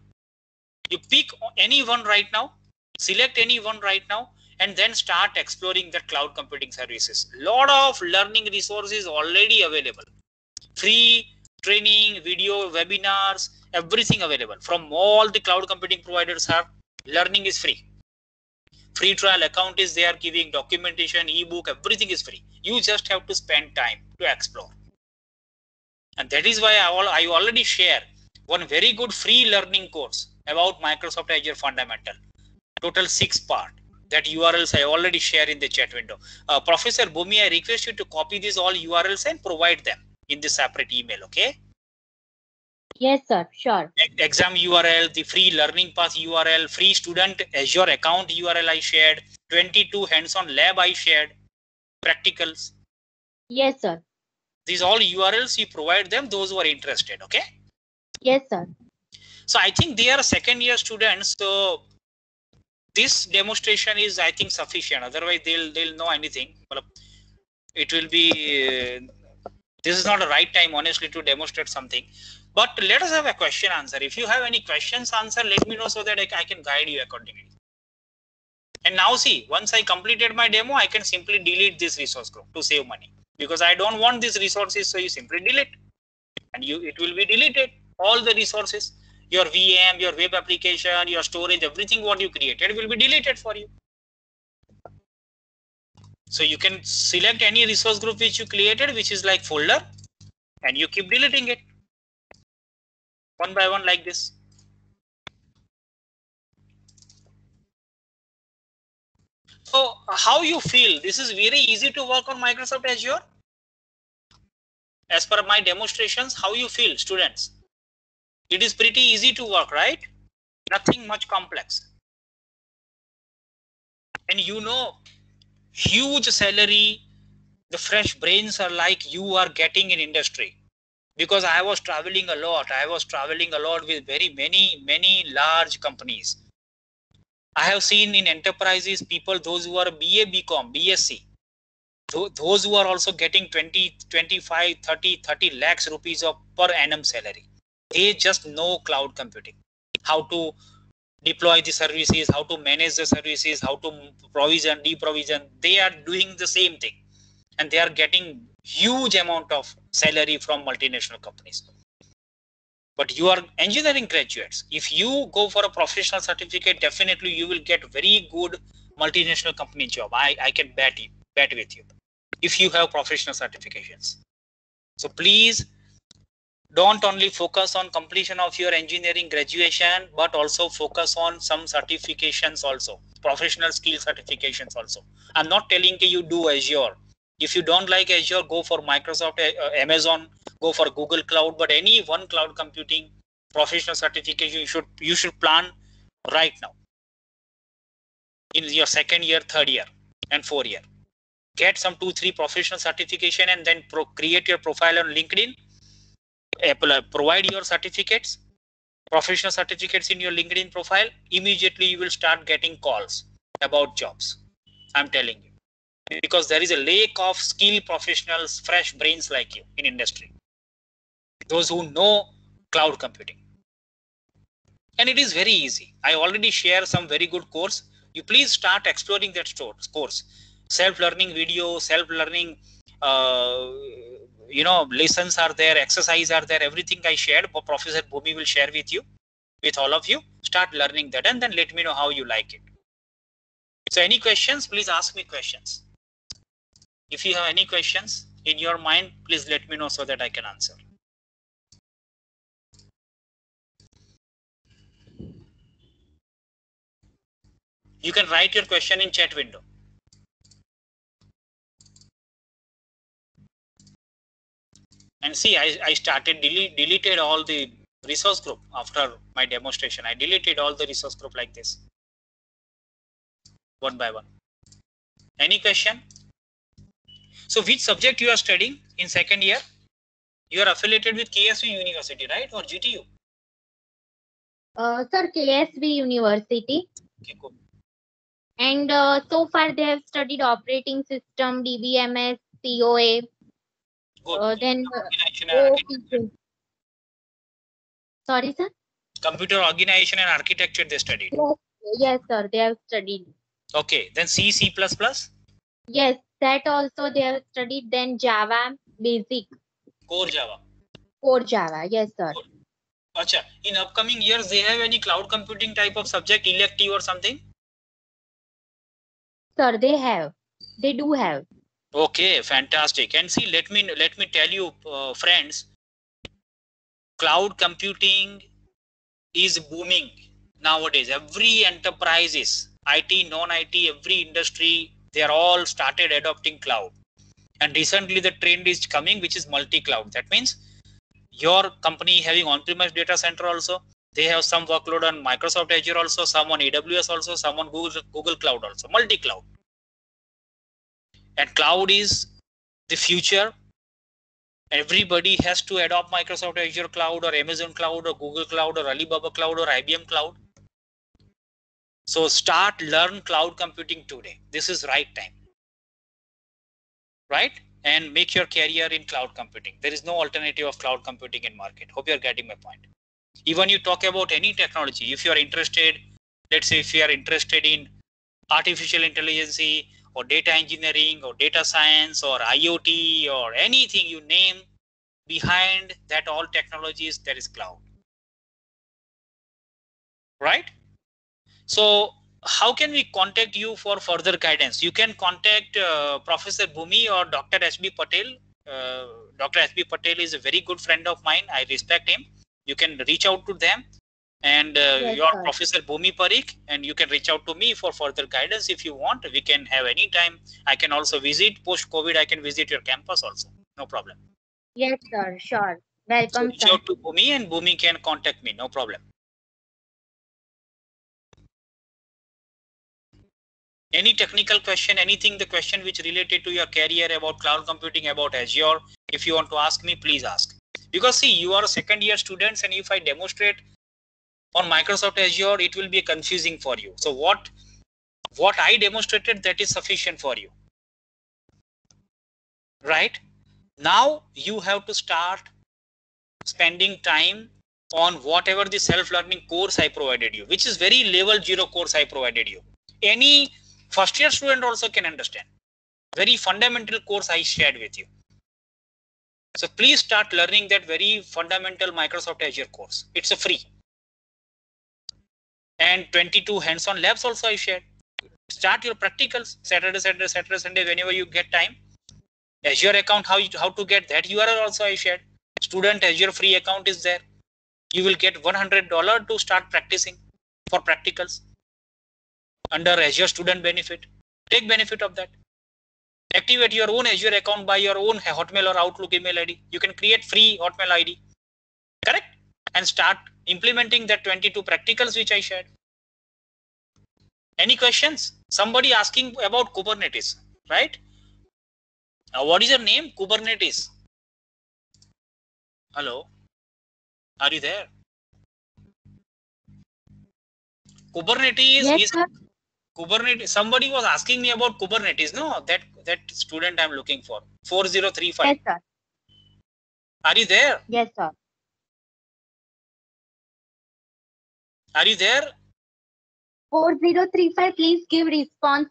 You pick any one right now, select any one right now, and then start exploring the cloud computing services. Lot of learning resources already available. Free training, video, webinars, everything available from all the cloud computing providers have. Learning is free. Free trial account is there, giving documentation, ebook, everything is free. You just have to spend time to explore. And that is why I already share one very good free learning course about Microsoft Azure Fundamental. Total 6 part. That URLs I already share in the chat window. Professor Bhumi, I request you to copy these all URLs and provide them in the separate email, okay? Yes, sir, sure. Exam URL, the free learning path URL, free student Azure account URL I shared, 22 hands-on lab I shared, practicals. Yes, sir. These all URLs, you provide them, those who are interested, okay? Yes, sir. So I think they are second year students, so this demonstration is, I think, sufficient. Otherwise, they'll know anything. It will be, this is not the right time, honestly, to demonstrate something. But let us have a question answer. If you have any questions answer, let me know so that I can guide you accordingly. And now see, once I completed my demo, I can simply delete this resource group to save money, because I don't want these resources. So you simply delete, and it will be deleted. All the resources, your VM, your web application, your storage, everything what you created will be deleted for you. So you can select any resource group which you created, which is like folder, and you keep deleting it one by one like this. So how you feel? This is very easy to work on Microsoft Azure? As per my demonstrations, how you feel, students? It is pretty easy to work, right? Nothing much complex. And you know, huge salary, the fresh brains are like you are getting in industry. Because I was traveling a lot. I was traveling a lot with very many large companies. I have seen in enterprises people, those who are BA, BCom, BSc, those who are also getting 20, 25, 30 lakhs rupees of per annum salary. They just know cloud computing, how to deploy the services, how to manage the services, how to provision, deprovision. They are doing the same thing, and they are getting huge amount of salary from multinational companies. But you are engineering graduates. If you go for a professional certificate, definitely you will get very good multinational company job. I can bet with you, if you have professional certifications. So please don't only focus on completion of your engineering graduation, but also focus on some certifications also, professional skill certifications also. I'm not telling you do Azure. If you don't like Azure, go for Microsoft, Amazon, go for Google Cloud, but any one cloud computing professional certification you should plan right now in your second year, third year, and fourth year. Get some 2-3 professional certification, and then create your profile on LinkedIn. Provide your certificates, professional certificates in your LinkedIn profile. Immediately you will start getting calls about jobs. I'm telling you, because there is a lack of skilled professionals, fresh brains like you in industry, those who know cloud computing. And it is very easy. I already share some very good course. You please start exploring that course. Self-learning video, self-learning lessons are there, exercise are there, everything I shared. Professor Bhumi will share with you, with all of you. Start learning that, and then let me know how you like it. So any questions, please ask me questions. If you have any questions in your mind, please let me know so that I can answer. You can write your question in chat window. And see, I started deleted all the resource group after my demonstration. I deleted all the resource group like this, one by one. Any question? So which subject you are studying in second year? You are affiliated with KSV University, right? Or GTU? Sir, KSV University. Okay, cool. And so far they have studied operating system, DBMS, COA, Good. then Organization and architecture. OPC. Sorry, sir? Computer organization and architecture they studied. Yes, yes, sir. They have studied. Okay. Then C, C++. Yes, that also they have studied. Then Java, basic, Core Java. core Java. Yes, sir. Good. Acha. In upcoming years, they have any cloud computing type of subject, elective or something? Sir, they have. They do have. Okay, fantastic. And see, let me tell you, friends, cloud computing is booming nowadays. Every enterprises, IT, non-IT, every industry, they are all started adopting cloud. And recently the trend is coming, which is multi-cloud. That means your company having on-premise data center also, they have some workload on Microsoft Azure also, some on AWS also, some on Google Cloud also, multi-cloud. And cloud is the future. Everybody has to adopt Microsoft Azure Cloud or Amazon Cloud or Google Cloud or Alibaba Cloud or IBM Cloud. So start learn cloud computing today. This is right time, right? And make your career in cloud computing. There is no alternative of cloud computing in market. Hope you are getting my point. Even you talk about any technology, if you are interested, let's say if you are interested in artificial intelligence or data engineering or data science or IoT or anything you name, behind that all technologies there is cloud, right? So how can we contact you for further guidance? You can contact Professor Bhumi or Dr. S.B. Patel. Dr. S.B. Patel is a very good friend of mine. I respect him. You can reach out to them, and Yes, your sir. Professor Bhumi Parikh, and you can reach out to me for further guidance if you want. We can have any time. I can also visit post COVID. I can visit your campus also. No problem. Yes, sir. Sure. So Welcome, reach sir. out to Bhumi, and Bhumi can contact me. No problem. Any technical question, anything, the question which related to your career about cloud computing, about Azure, if you want to ask me, please ask. Because see, you are a second year students, and if I demonstrate on Microsoft Azure, it will be confusing for you. So what I demonstrated, that is sufficient for you, right? Now you have to start spending time on whatever the self-learning course I provided you, which is very level 0 course I provided you. Any first year student also can understand. Very fundamental course I shared with you. So please start learning that very fundamental Microsoft Azure course. It's a free. And 22 hands-on labs also I shared. Start your practicals Saturday, Sunday, whenever you get time. Azure account, how to get that URL also I shared. Student Azure free account is there. You will get $100 to start practicing for practicals under Azure student benefit. Take benefit of that. Activate your own Azure account by your own Hotmail or Outlook email ID. You can create free Hotmail ID, correct? And start implementing that 22 practicals which I shared. Any questions? Somebody asking about Kubernetes, right? What is your name? Kubernetes. Hello? Are you there? Kubernetes Yes, is sir. Kubernetes. Somebody was asking me about Kubernetes. No, that student I'm looking for. 4035. Yes, sir. Are you there? Yes, sir. Are you there? 4035, please give response.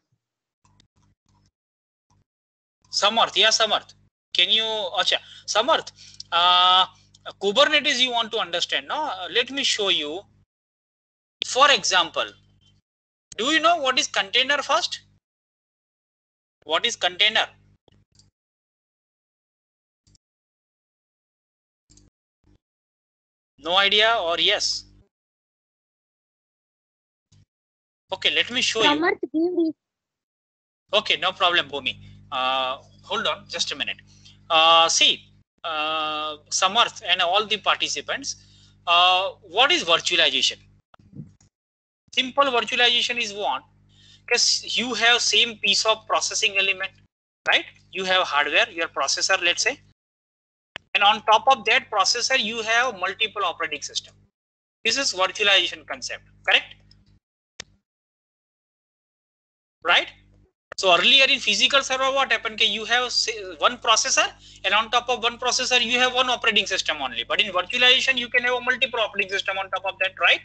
Samarth, yeah, Samarth. Can you, acha, Samarth, Kubernetes you want to understand, no? Let me show you. For example, do you know what is container first? What is container? No idea or yes? Okay, let me show you. Samarth, give Okay, no problem, Bhumi. Hold on, just a minute. See, Samarth and all the participants, what is virtualization? Simple virtualization is what? Because you have same piece of processing element, right? You have hardware, your processor, let's say, and on top of that processor, you have multiple operating system. This is virtualization concept, correct? right? So earlier in physical server, what happened? You have one processor, and on top of one processor, you have one operating system only. But in virtualization, you can have a multiple operating system on top of that, right?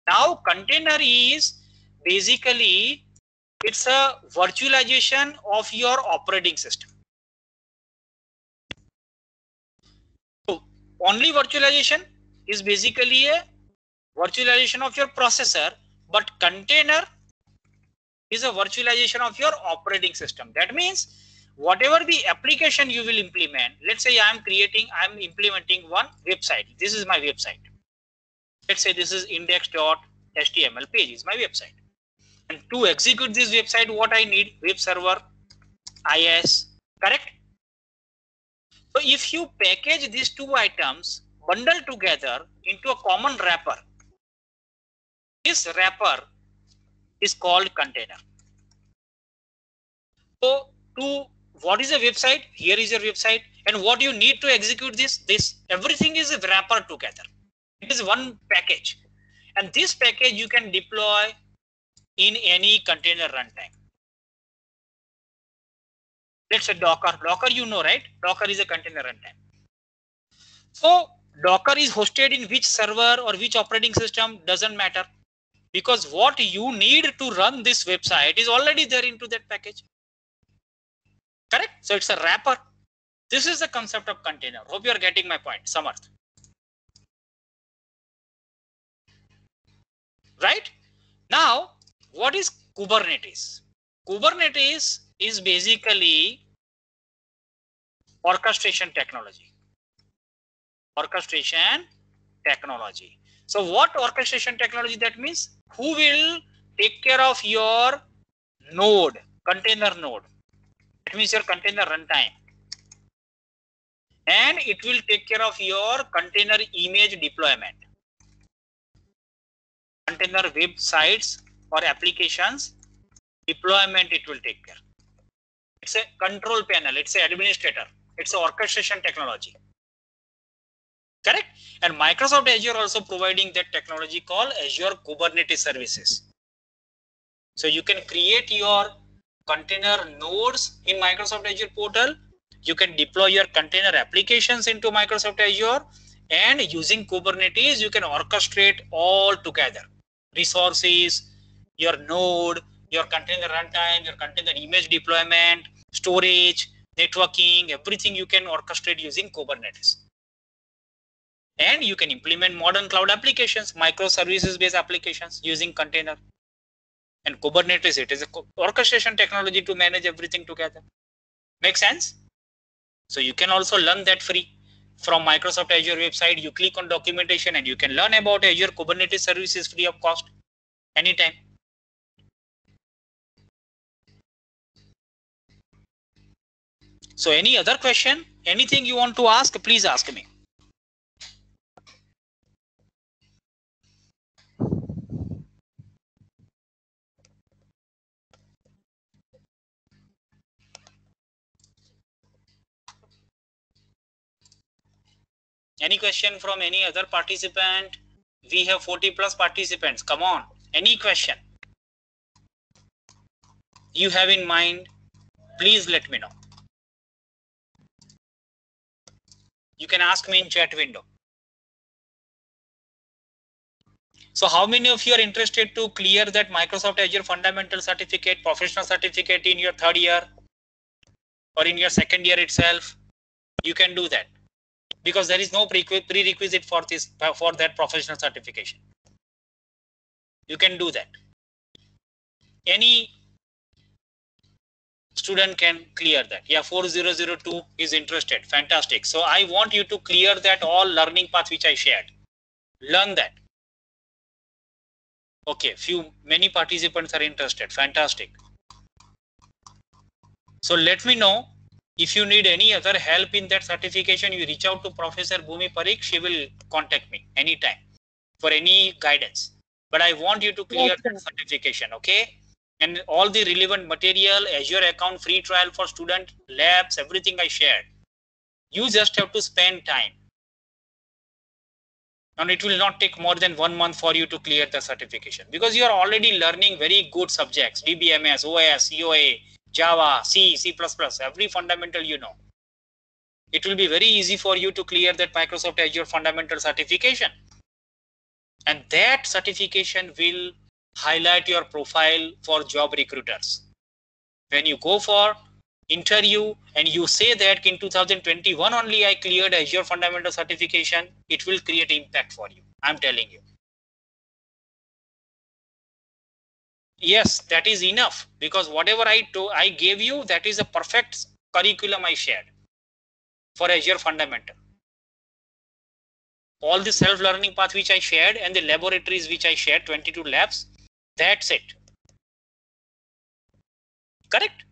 Now, container is basically, it's a virtualization of your operating system. So only virtualization is basically a virtualization of your processor, but container is a virtualization of your operating system. That means whatever the application you will implement, let's say I'm implementing one website. This is my website. Let's say this is index.html page is my website. And to execute this website, what I need? Web server, IS, correct? So if you package these two items, bundle together into a common wrapper, this wrapper is called container. So what is a website? Here is your website, and what you need to execute this everything is a wrapper together. It is one package, and this package you can deploy in any container runtime. Let's say Docker. Docker, you know, right? Docker is a container runtime. So Docker is hosted in which server or which operating system doesn't matter, because what you need to run this website is already there into that package. Correct? So it's a wrapper. This is the concept of container. Hope you are getting my point, Samarth. Right? Now, what is Kubernetes? Kubernetes is basically orchestration technology. Orchestration technology. So what orchestration technology that means? Who will take care of your node, container node? That means your container runtime. And it will take care of your container image deployment. Container websites or applications deployment, it will take care. It's a control panel, it's an administrator, it's an orchestration technology. Correct? And Microsoft Azure also providing that technology called Azure Kubernetes Services. So you can create your container nodes in Microsoft Azure portal. You can deploy your container applications into Microsoft Azure, and using Kubernetes, you can orchestrate all together. Resources, your node, your container runtime, your container image deployment, storage, networking, everything you can orchestrate using Kubernetes. And you can implement modern cloud applications, microservices based applications using container. And Kubernetes, it is an orchestration technology to manage everything together. Make sense? So you can also learn that free from Microsoft Azure website. You click on documentation and you can learn about Azure Kubernetes services free of cost anytime. So any other question, anything you want to ask, please ask me. Any question from any other participant? We have 40 plus participants. Come on. Any question you have in mind, please let me know. You can ask me in chat window. So how many of you are interested to clear that Microsoft Azure Fundamental Certificate, Professional Certificate in your third year or in your second year itself? You can do that, because there is no prerequisite for that professional certification. You can do that. Any student can clear that. Yeah, 4002 is interested. Fantastic. So I want you to clear that all learning path which I shared. Learn that. Okay, many participants are interested. Fantastic. So let me know if you need any other help in that certification. You reach out to Professor Bhumi Parikh. She will contact me anytime for any guidance. But I want you to clear that certification, okay? And all the relevant material, Azure account, free trial for student, labs, everything I shared. You just have to spend time. And it will not take more than 1 month for you to clear the certification, because you are already learning very good subjects, DBMS, OS, COA, Java, C, C++, every fundamental you know. It will be very easy for you to clear that Microsoft Azure fundamental certification. And that certification will highlight your profile for job recruiters. When you go for interview and you say that in 2021 only I cleared Azure fundamental certification, it will create impact for you. I'm telling you. Yes, that is enough, because whatever I gave you, that is a perfect curriculum I shared for Azure fundamental. All the self-learning path which I shared and the laboratories which I shared, 22 labs, that's it. Correct?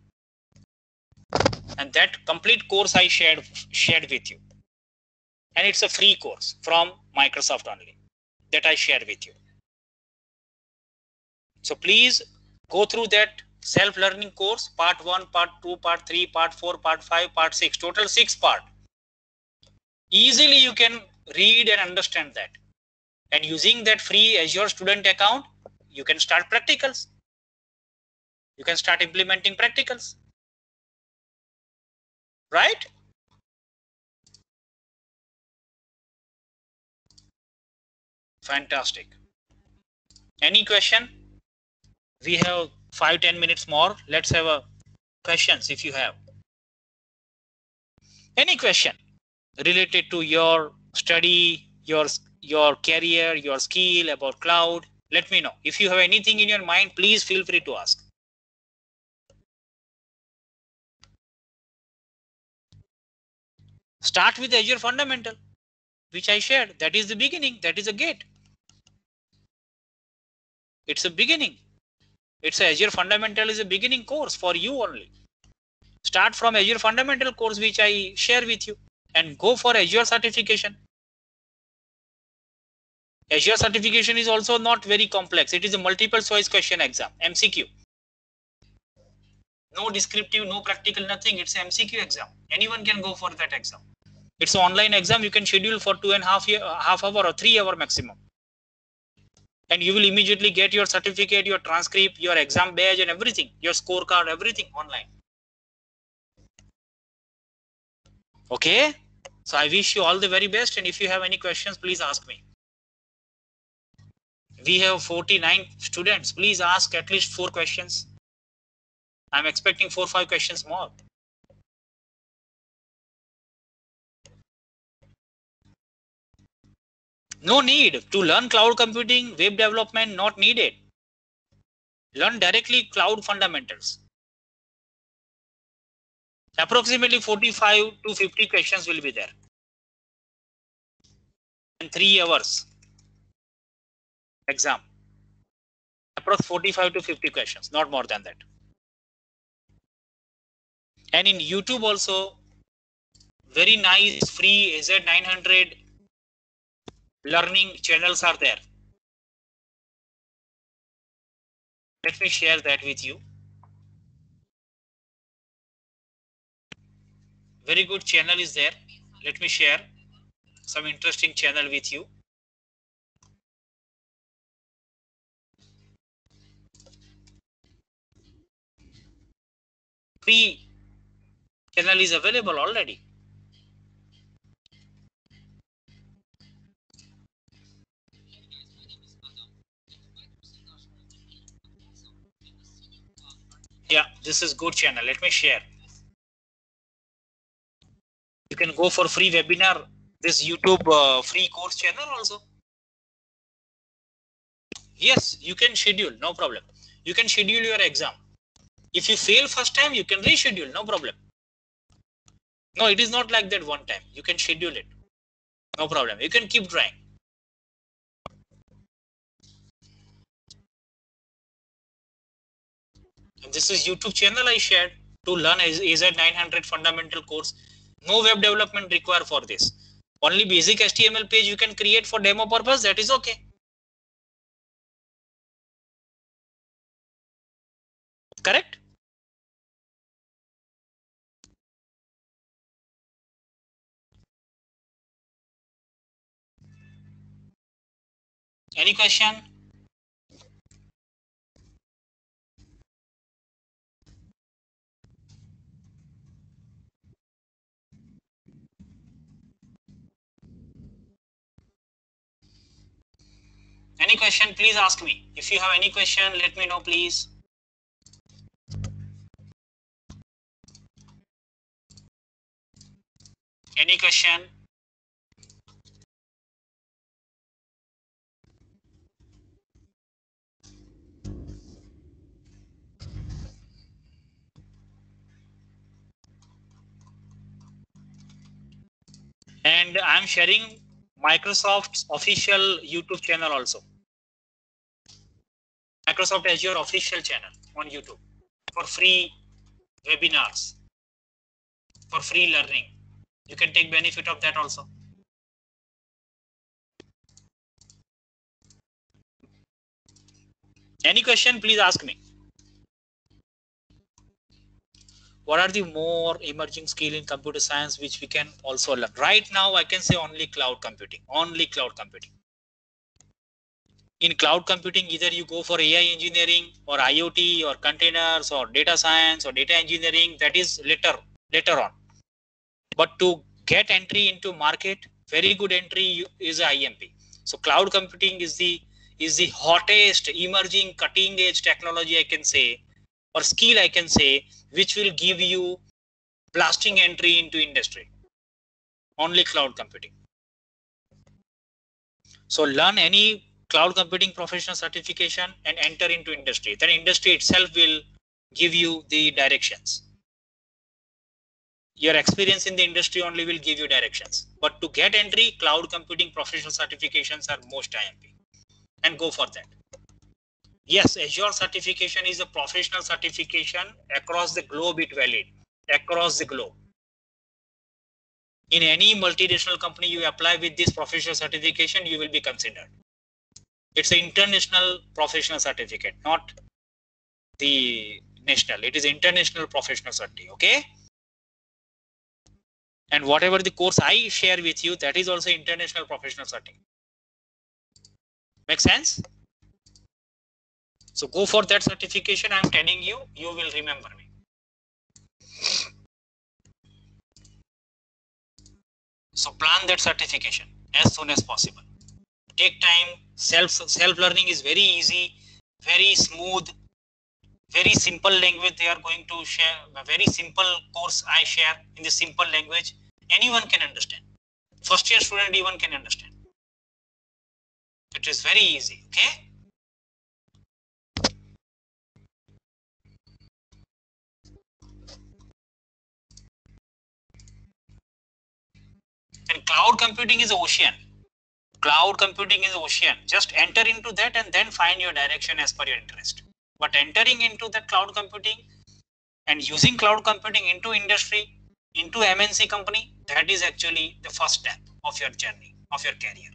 And that complete course I shared with you. And it's a free course from Microsoft only that I share with you. So please go through that self-learning course, part 1, part 2, part 3, part 4, part 5, part 6, total 6 part. Easily you can read and understand that. And using that free Azure student account, you can start practicals. You can start implementing practicals. Right? Fantastic. Any question? We have 5-10 minutes more. Let's have a questions if you have. Any question related to your study, your career, your skill about cloud, let me know. If you have anything in your mind, please feel free to ask. Start with Azure fundamental, which I shared. That is the beginning. That is a gate. It's a beginning. It's a Azure fundamental is a beginning course for you only. Start from Azure fundamental course, which I share with you, and go for Azure certification. Azure certification is also not very complex. It is a multiple choice question exam, MCQ. No descriptive, no practical, nothing. It's an MCQ exam. Anyone can go for that exam. It's an online exam. You can schedule for 2.5 hour or 3 hour maximum. And you will immediately get your certificate, your transcript, your exam badge and everything, your scorecard, everything online. Okay. So I wish you all the very best. And if you have any questions, please ask me. We have 49 students. Please ask at least 4 questions. I'm expecting 4-5 questions more. No need to learn cloud computing, web development, not needed. Learn directly cloud fundamentals. Approximately 45 to 50 questions will be there. In 3 hours exam. Approx 45 to 50 questions, not more than that. And in YouTube also, very nice free AZ900 learning channels are there. Let me share that with you. Very good channel is there. Let me share some interesting channel with you. Free channel is available already. Yeah, this is good channel. Let me share. You can go for free webinar, this YouTube free course channel also. Yes, you can schedule, no problem. You can schedule your exam. If you fail first time, you can reschedule, no problem. No, it is not like that one time. You can schedule it. No problem. You can keep trying. And this is YouTube channel I shared to learn AZ900 fundamental course. No web development required for this. Only basic HTML page you can create for demo purpose. That is okay. Correct? Any question? Any question, please ask me. If you have any question, let me know, please. Any question? And I'm sharing Microsoft's official YouTube channel also. Microsoft Azure official channel on YouTube for free webinars, for free learning. You can take benefit of that also. Any question, please ask me. What are the more emerging skill in computer science which we can also learn? Right now, I can say only cloud computing. Only cloud computing. In cloud computing, either you go for AI engineering or IoT or containers or data science or data engineering. That is later on. But to get entry into market, very good entry is IMP. So cloud computing is the hottest emerging cutting edge technology, I can say, or skill, I can say, which will give you blasting entry into industry. Only cloud computing. So learn any cloud computing professional certification and enter into industry. Then industry itself will give you the directions. Your experience in the industry only will give you directions. But to get entry, cloud computing professional certifications are most IMP. And go for that. Yes, Azure certification is a professional certification. Across the globe it valid. Across the globe. In any multinational company you apply with this professional certification, you will be considered. It's an international professional certificate, not the national. It is international professional certificate. Okay. And whatever the course I share with you, that is also international professional certificate. Make sense? So go for that certification. I'm telling you, you will remember me. So plan that certification as soon as possible. Take time. Self-learning is very easy, very smooth, very simple language. They are going to share a very simple course I share in the simple language. Anyone can understand. First year student even can understand. It is very easy. Okay. And cloud computing is ocean. Cloud computing is ocean. Just enter into that and then find your direction as per your interest. But entering into the cloud computing and using cloud computing into industry, into MNC company, that is actually the first step of your journey, of your career.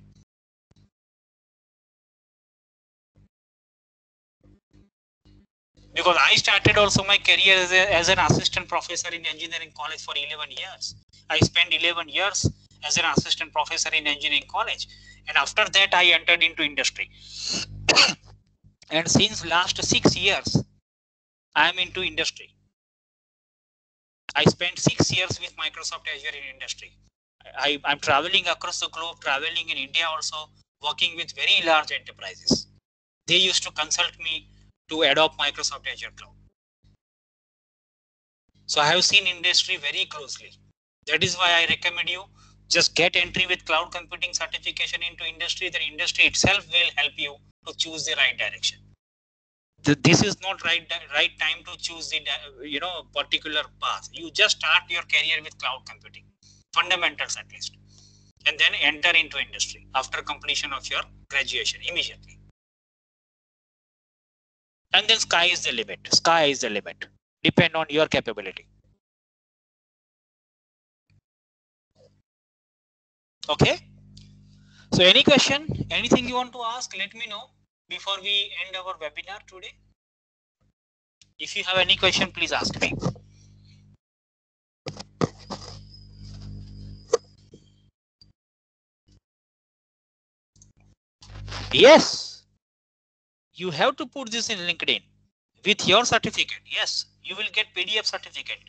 Because I started also my career as an assistant professor in engineering college for 11 years. I spent 11 years as an assistant professor in engineering college. And after that, I entered into industry. And since last 6 years, I am into industry. I spent 6 years with Microsoft Azure in industry. I'm traveling across the globe, traveling in India also, working with very large enterprises. They used to consult me to adopt Microsoft Azure Cloud. So I have seen industry very closely. That is why I recommend you just get entry with cloud computing certification into industry. The industry itself will help you to choose the right direction. This is not right time to choose the particular path. You just start your career with cloud computing, fundamentals at least, and then enter into industry after completion of your graduation immediately. And then sky is the limit. Sky is the limit. Depend on your capability. Okay. So any question, anything you want to ask, let me know before we end our webinar today. If you have any question, please ask me. Yes, you have to put this in LinkedIn with your certificate. Yes, you will get PDF certificate.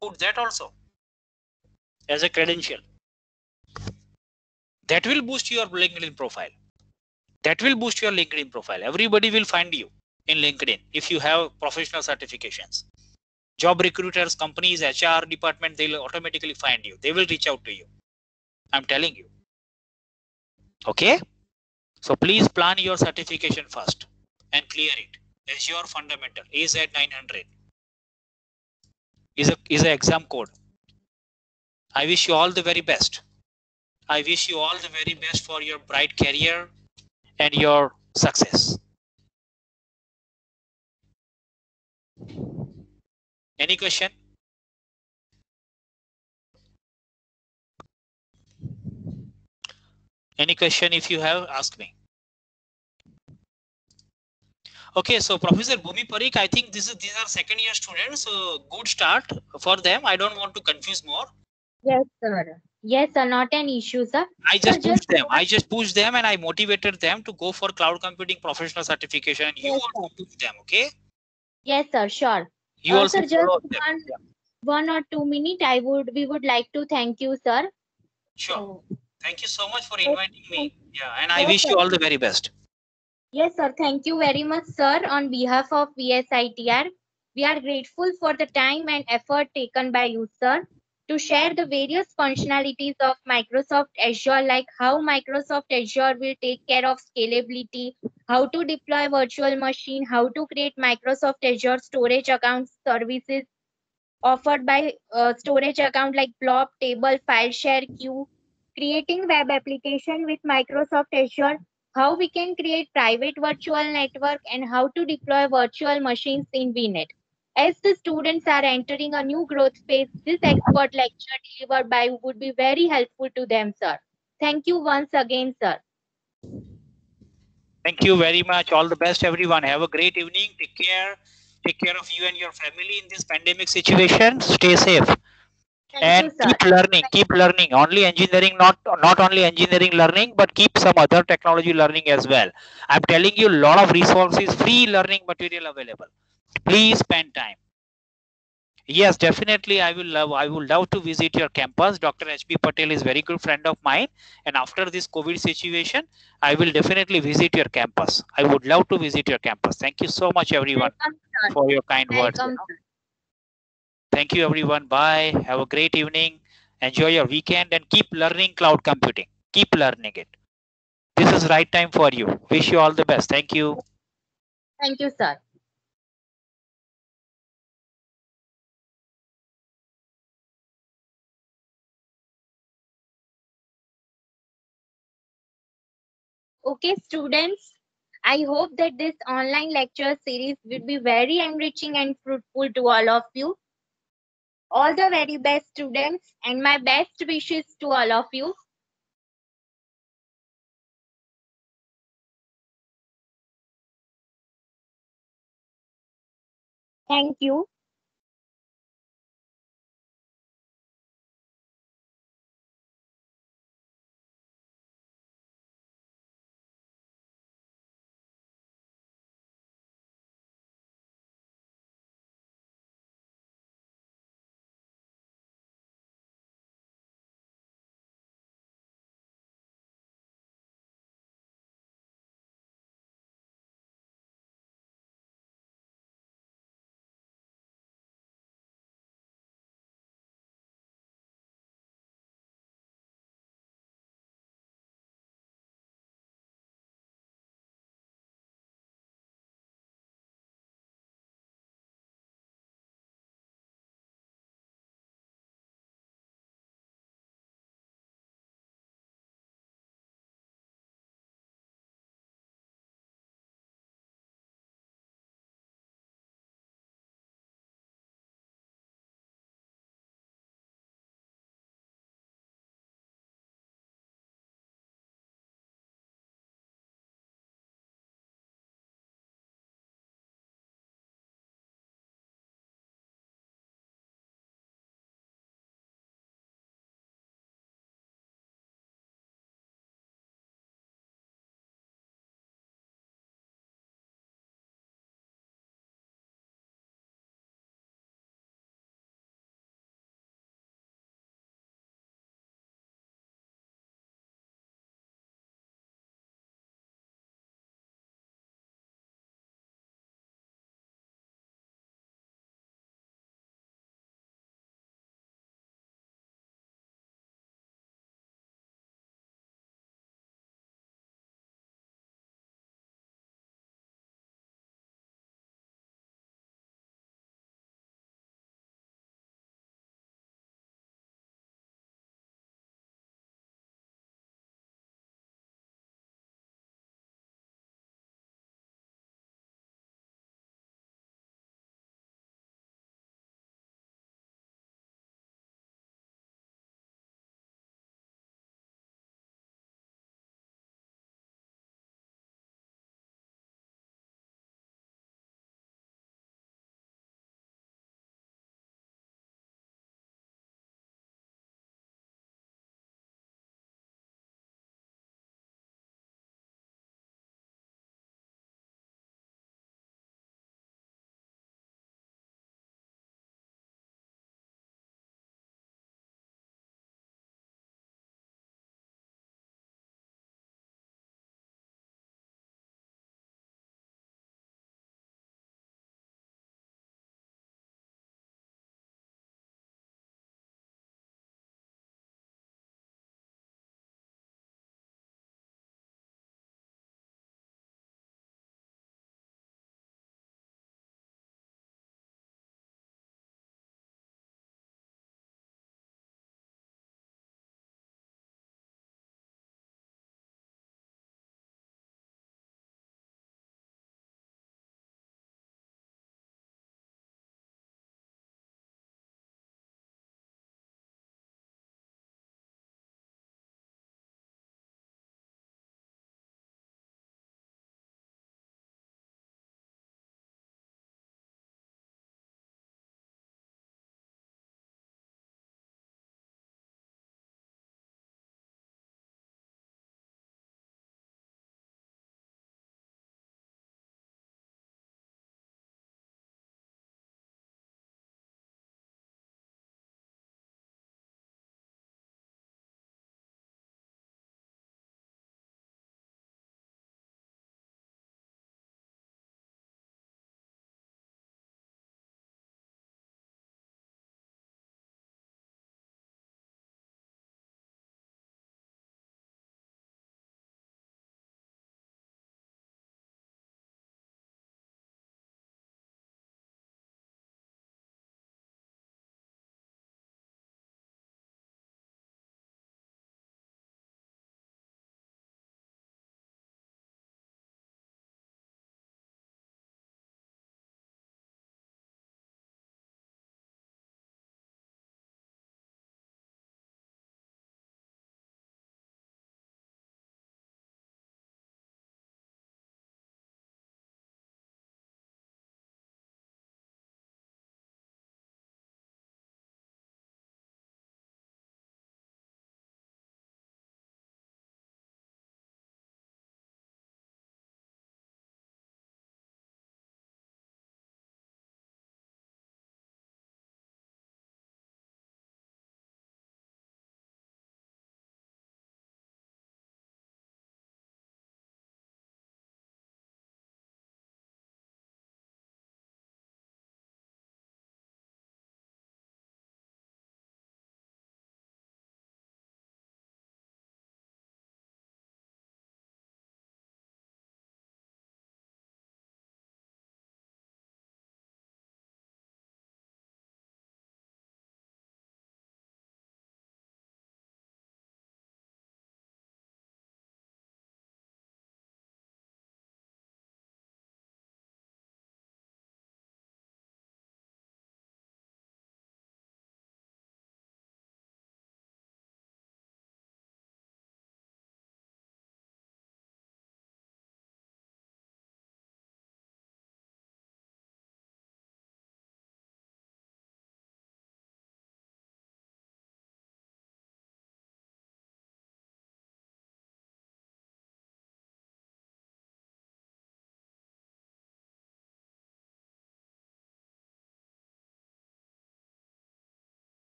Put that also as a credential. That will boost your LinkedIn profile. That will boost your LinkedIn profile. Everybody will find you in LinkedIn if you have professional certifications. Job recruiters, companies, HR department, they will automatically find you. They will reach out to you. I'm telling you. Okay? So please plan your certification first and clear it. Azure Fundamental AZ900 is an exam code. I wish you all the very best. I wish you all the very best for your bright career and your success. Any question? Any question if you have, ask me. Okay, so Professor Bhumi Parikh, I think these are second year students, so good start for them. I don't want to confuse more. Yes, sir. Yes, sir. Not an issue, sir. I just pushed them and I motivated them to go for cloud computing professional certification. And you also push them, okay? Yes, sir. Sure. You also sir, just follow them. one or 2 minutes. We would like to thank you, sir. Sure. Thank you so much for inviting me. Yeah, and I Yes, wish sir. you all the very best. Yes, sir. Thank you very much, sir. On behalf of VSITR, we are grateful for the time and effort taken by you, sir, to share the various functionalities of Microsoft Azure, like how Microsoft Azure will take care of scalability, how to deploy virtual machine, how to create Microsoft Azure storage account services offered by storage account like Blob, Table, File Share, Queue, creating web application with Microsoft Azure, how we can create private virtual network, and how to deploy virtual machines in VNet. As the students are entering a new growth phase, this expert lecture delivered by you would be very helpful to them, sir. Thank you once again, sir. Thank you very much. All the best, everyone. Have a great evening. Take care. Take care of you and your family in this pandemic situation. Stay safe. Thank you, sir. Keep learning. Only engineering, not only engineering learning, but keep some other technology learning as well. I'm telling you, a lot of resources, free learning material available. Please spend time. Yes, definitely. I would love to visit your campus. Dr. H.B. Patel is very good friend of mine. And after this COVID situation, I will definitely visit your campus. I would love to visit your campus. Thank you so much, everyone, for your kind words. Thank you, everyone. Bye. Have a great evening. Enjoy your weekend and keep learning cloud computing. Keep learning it. This is right time for you. Wish you all the best. Thank you. Thank you, sir. Okay, students, I hope that this online lecture series will be very enriching and fruitful to all of you. All the very best, students, and my best wishes to all of you. Thank you.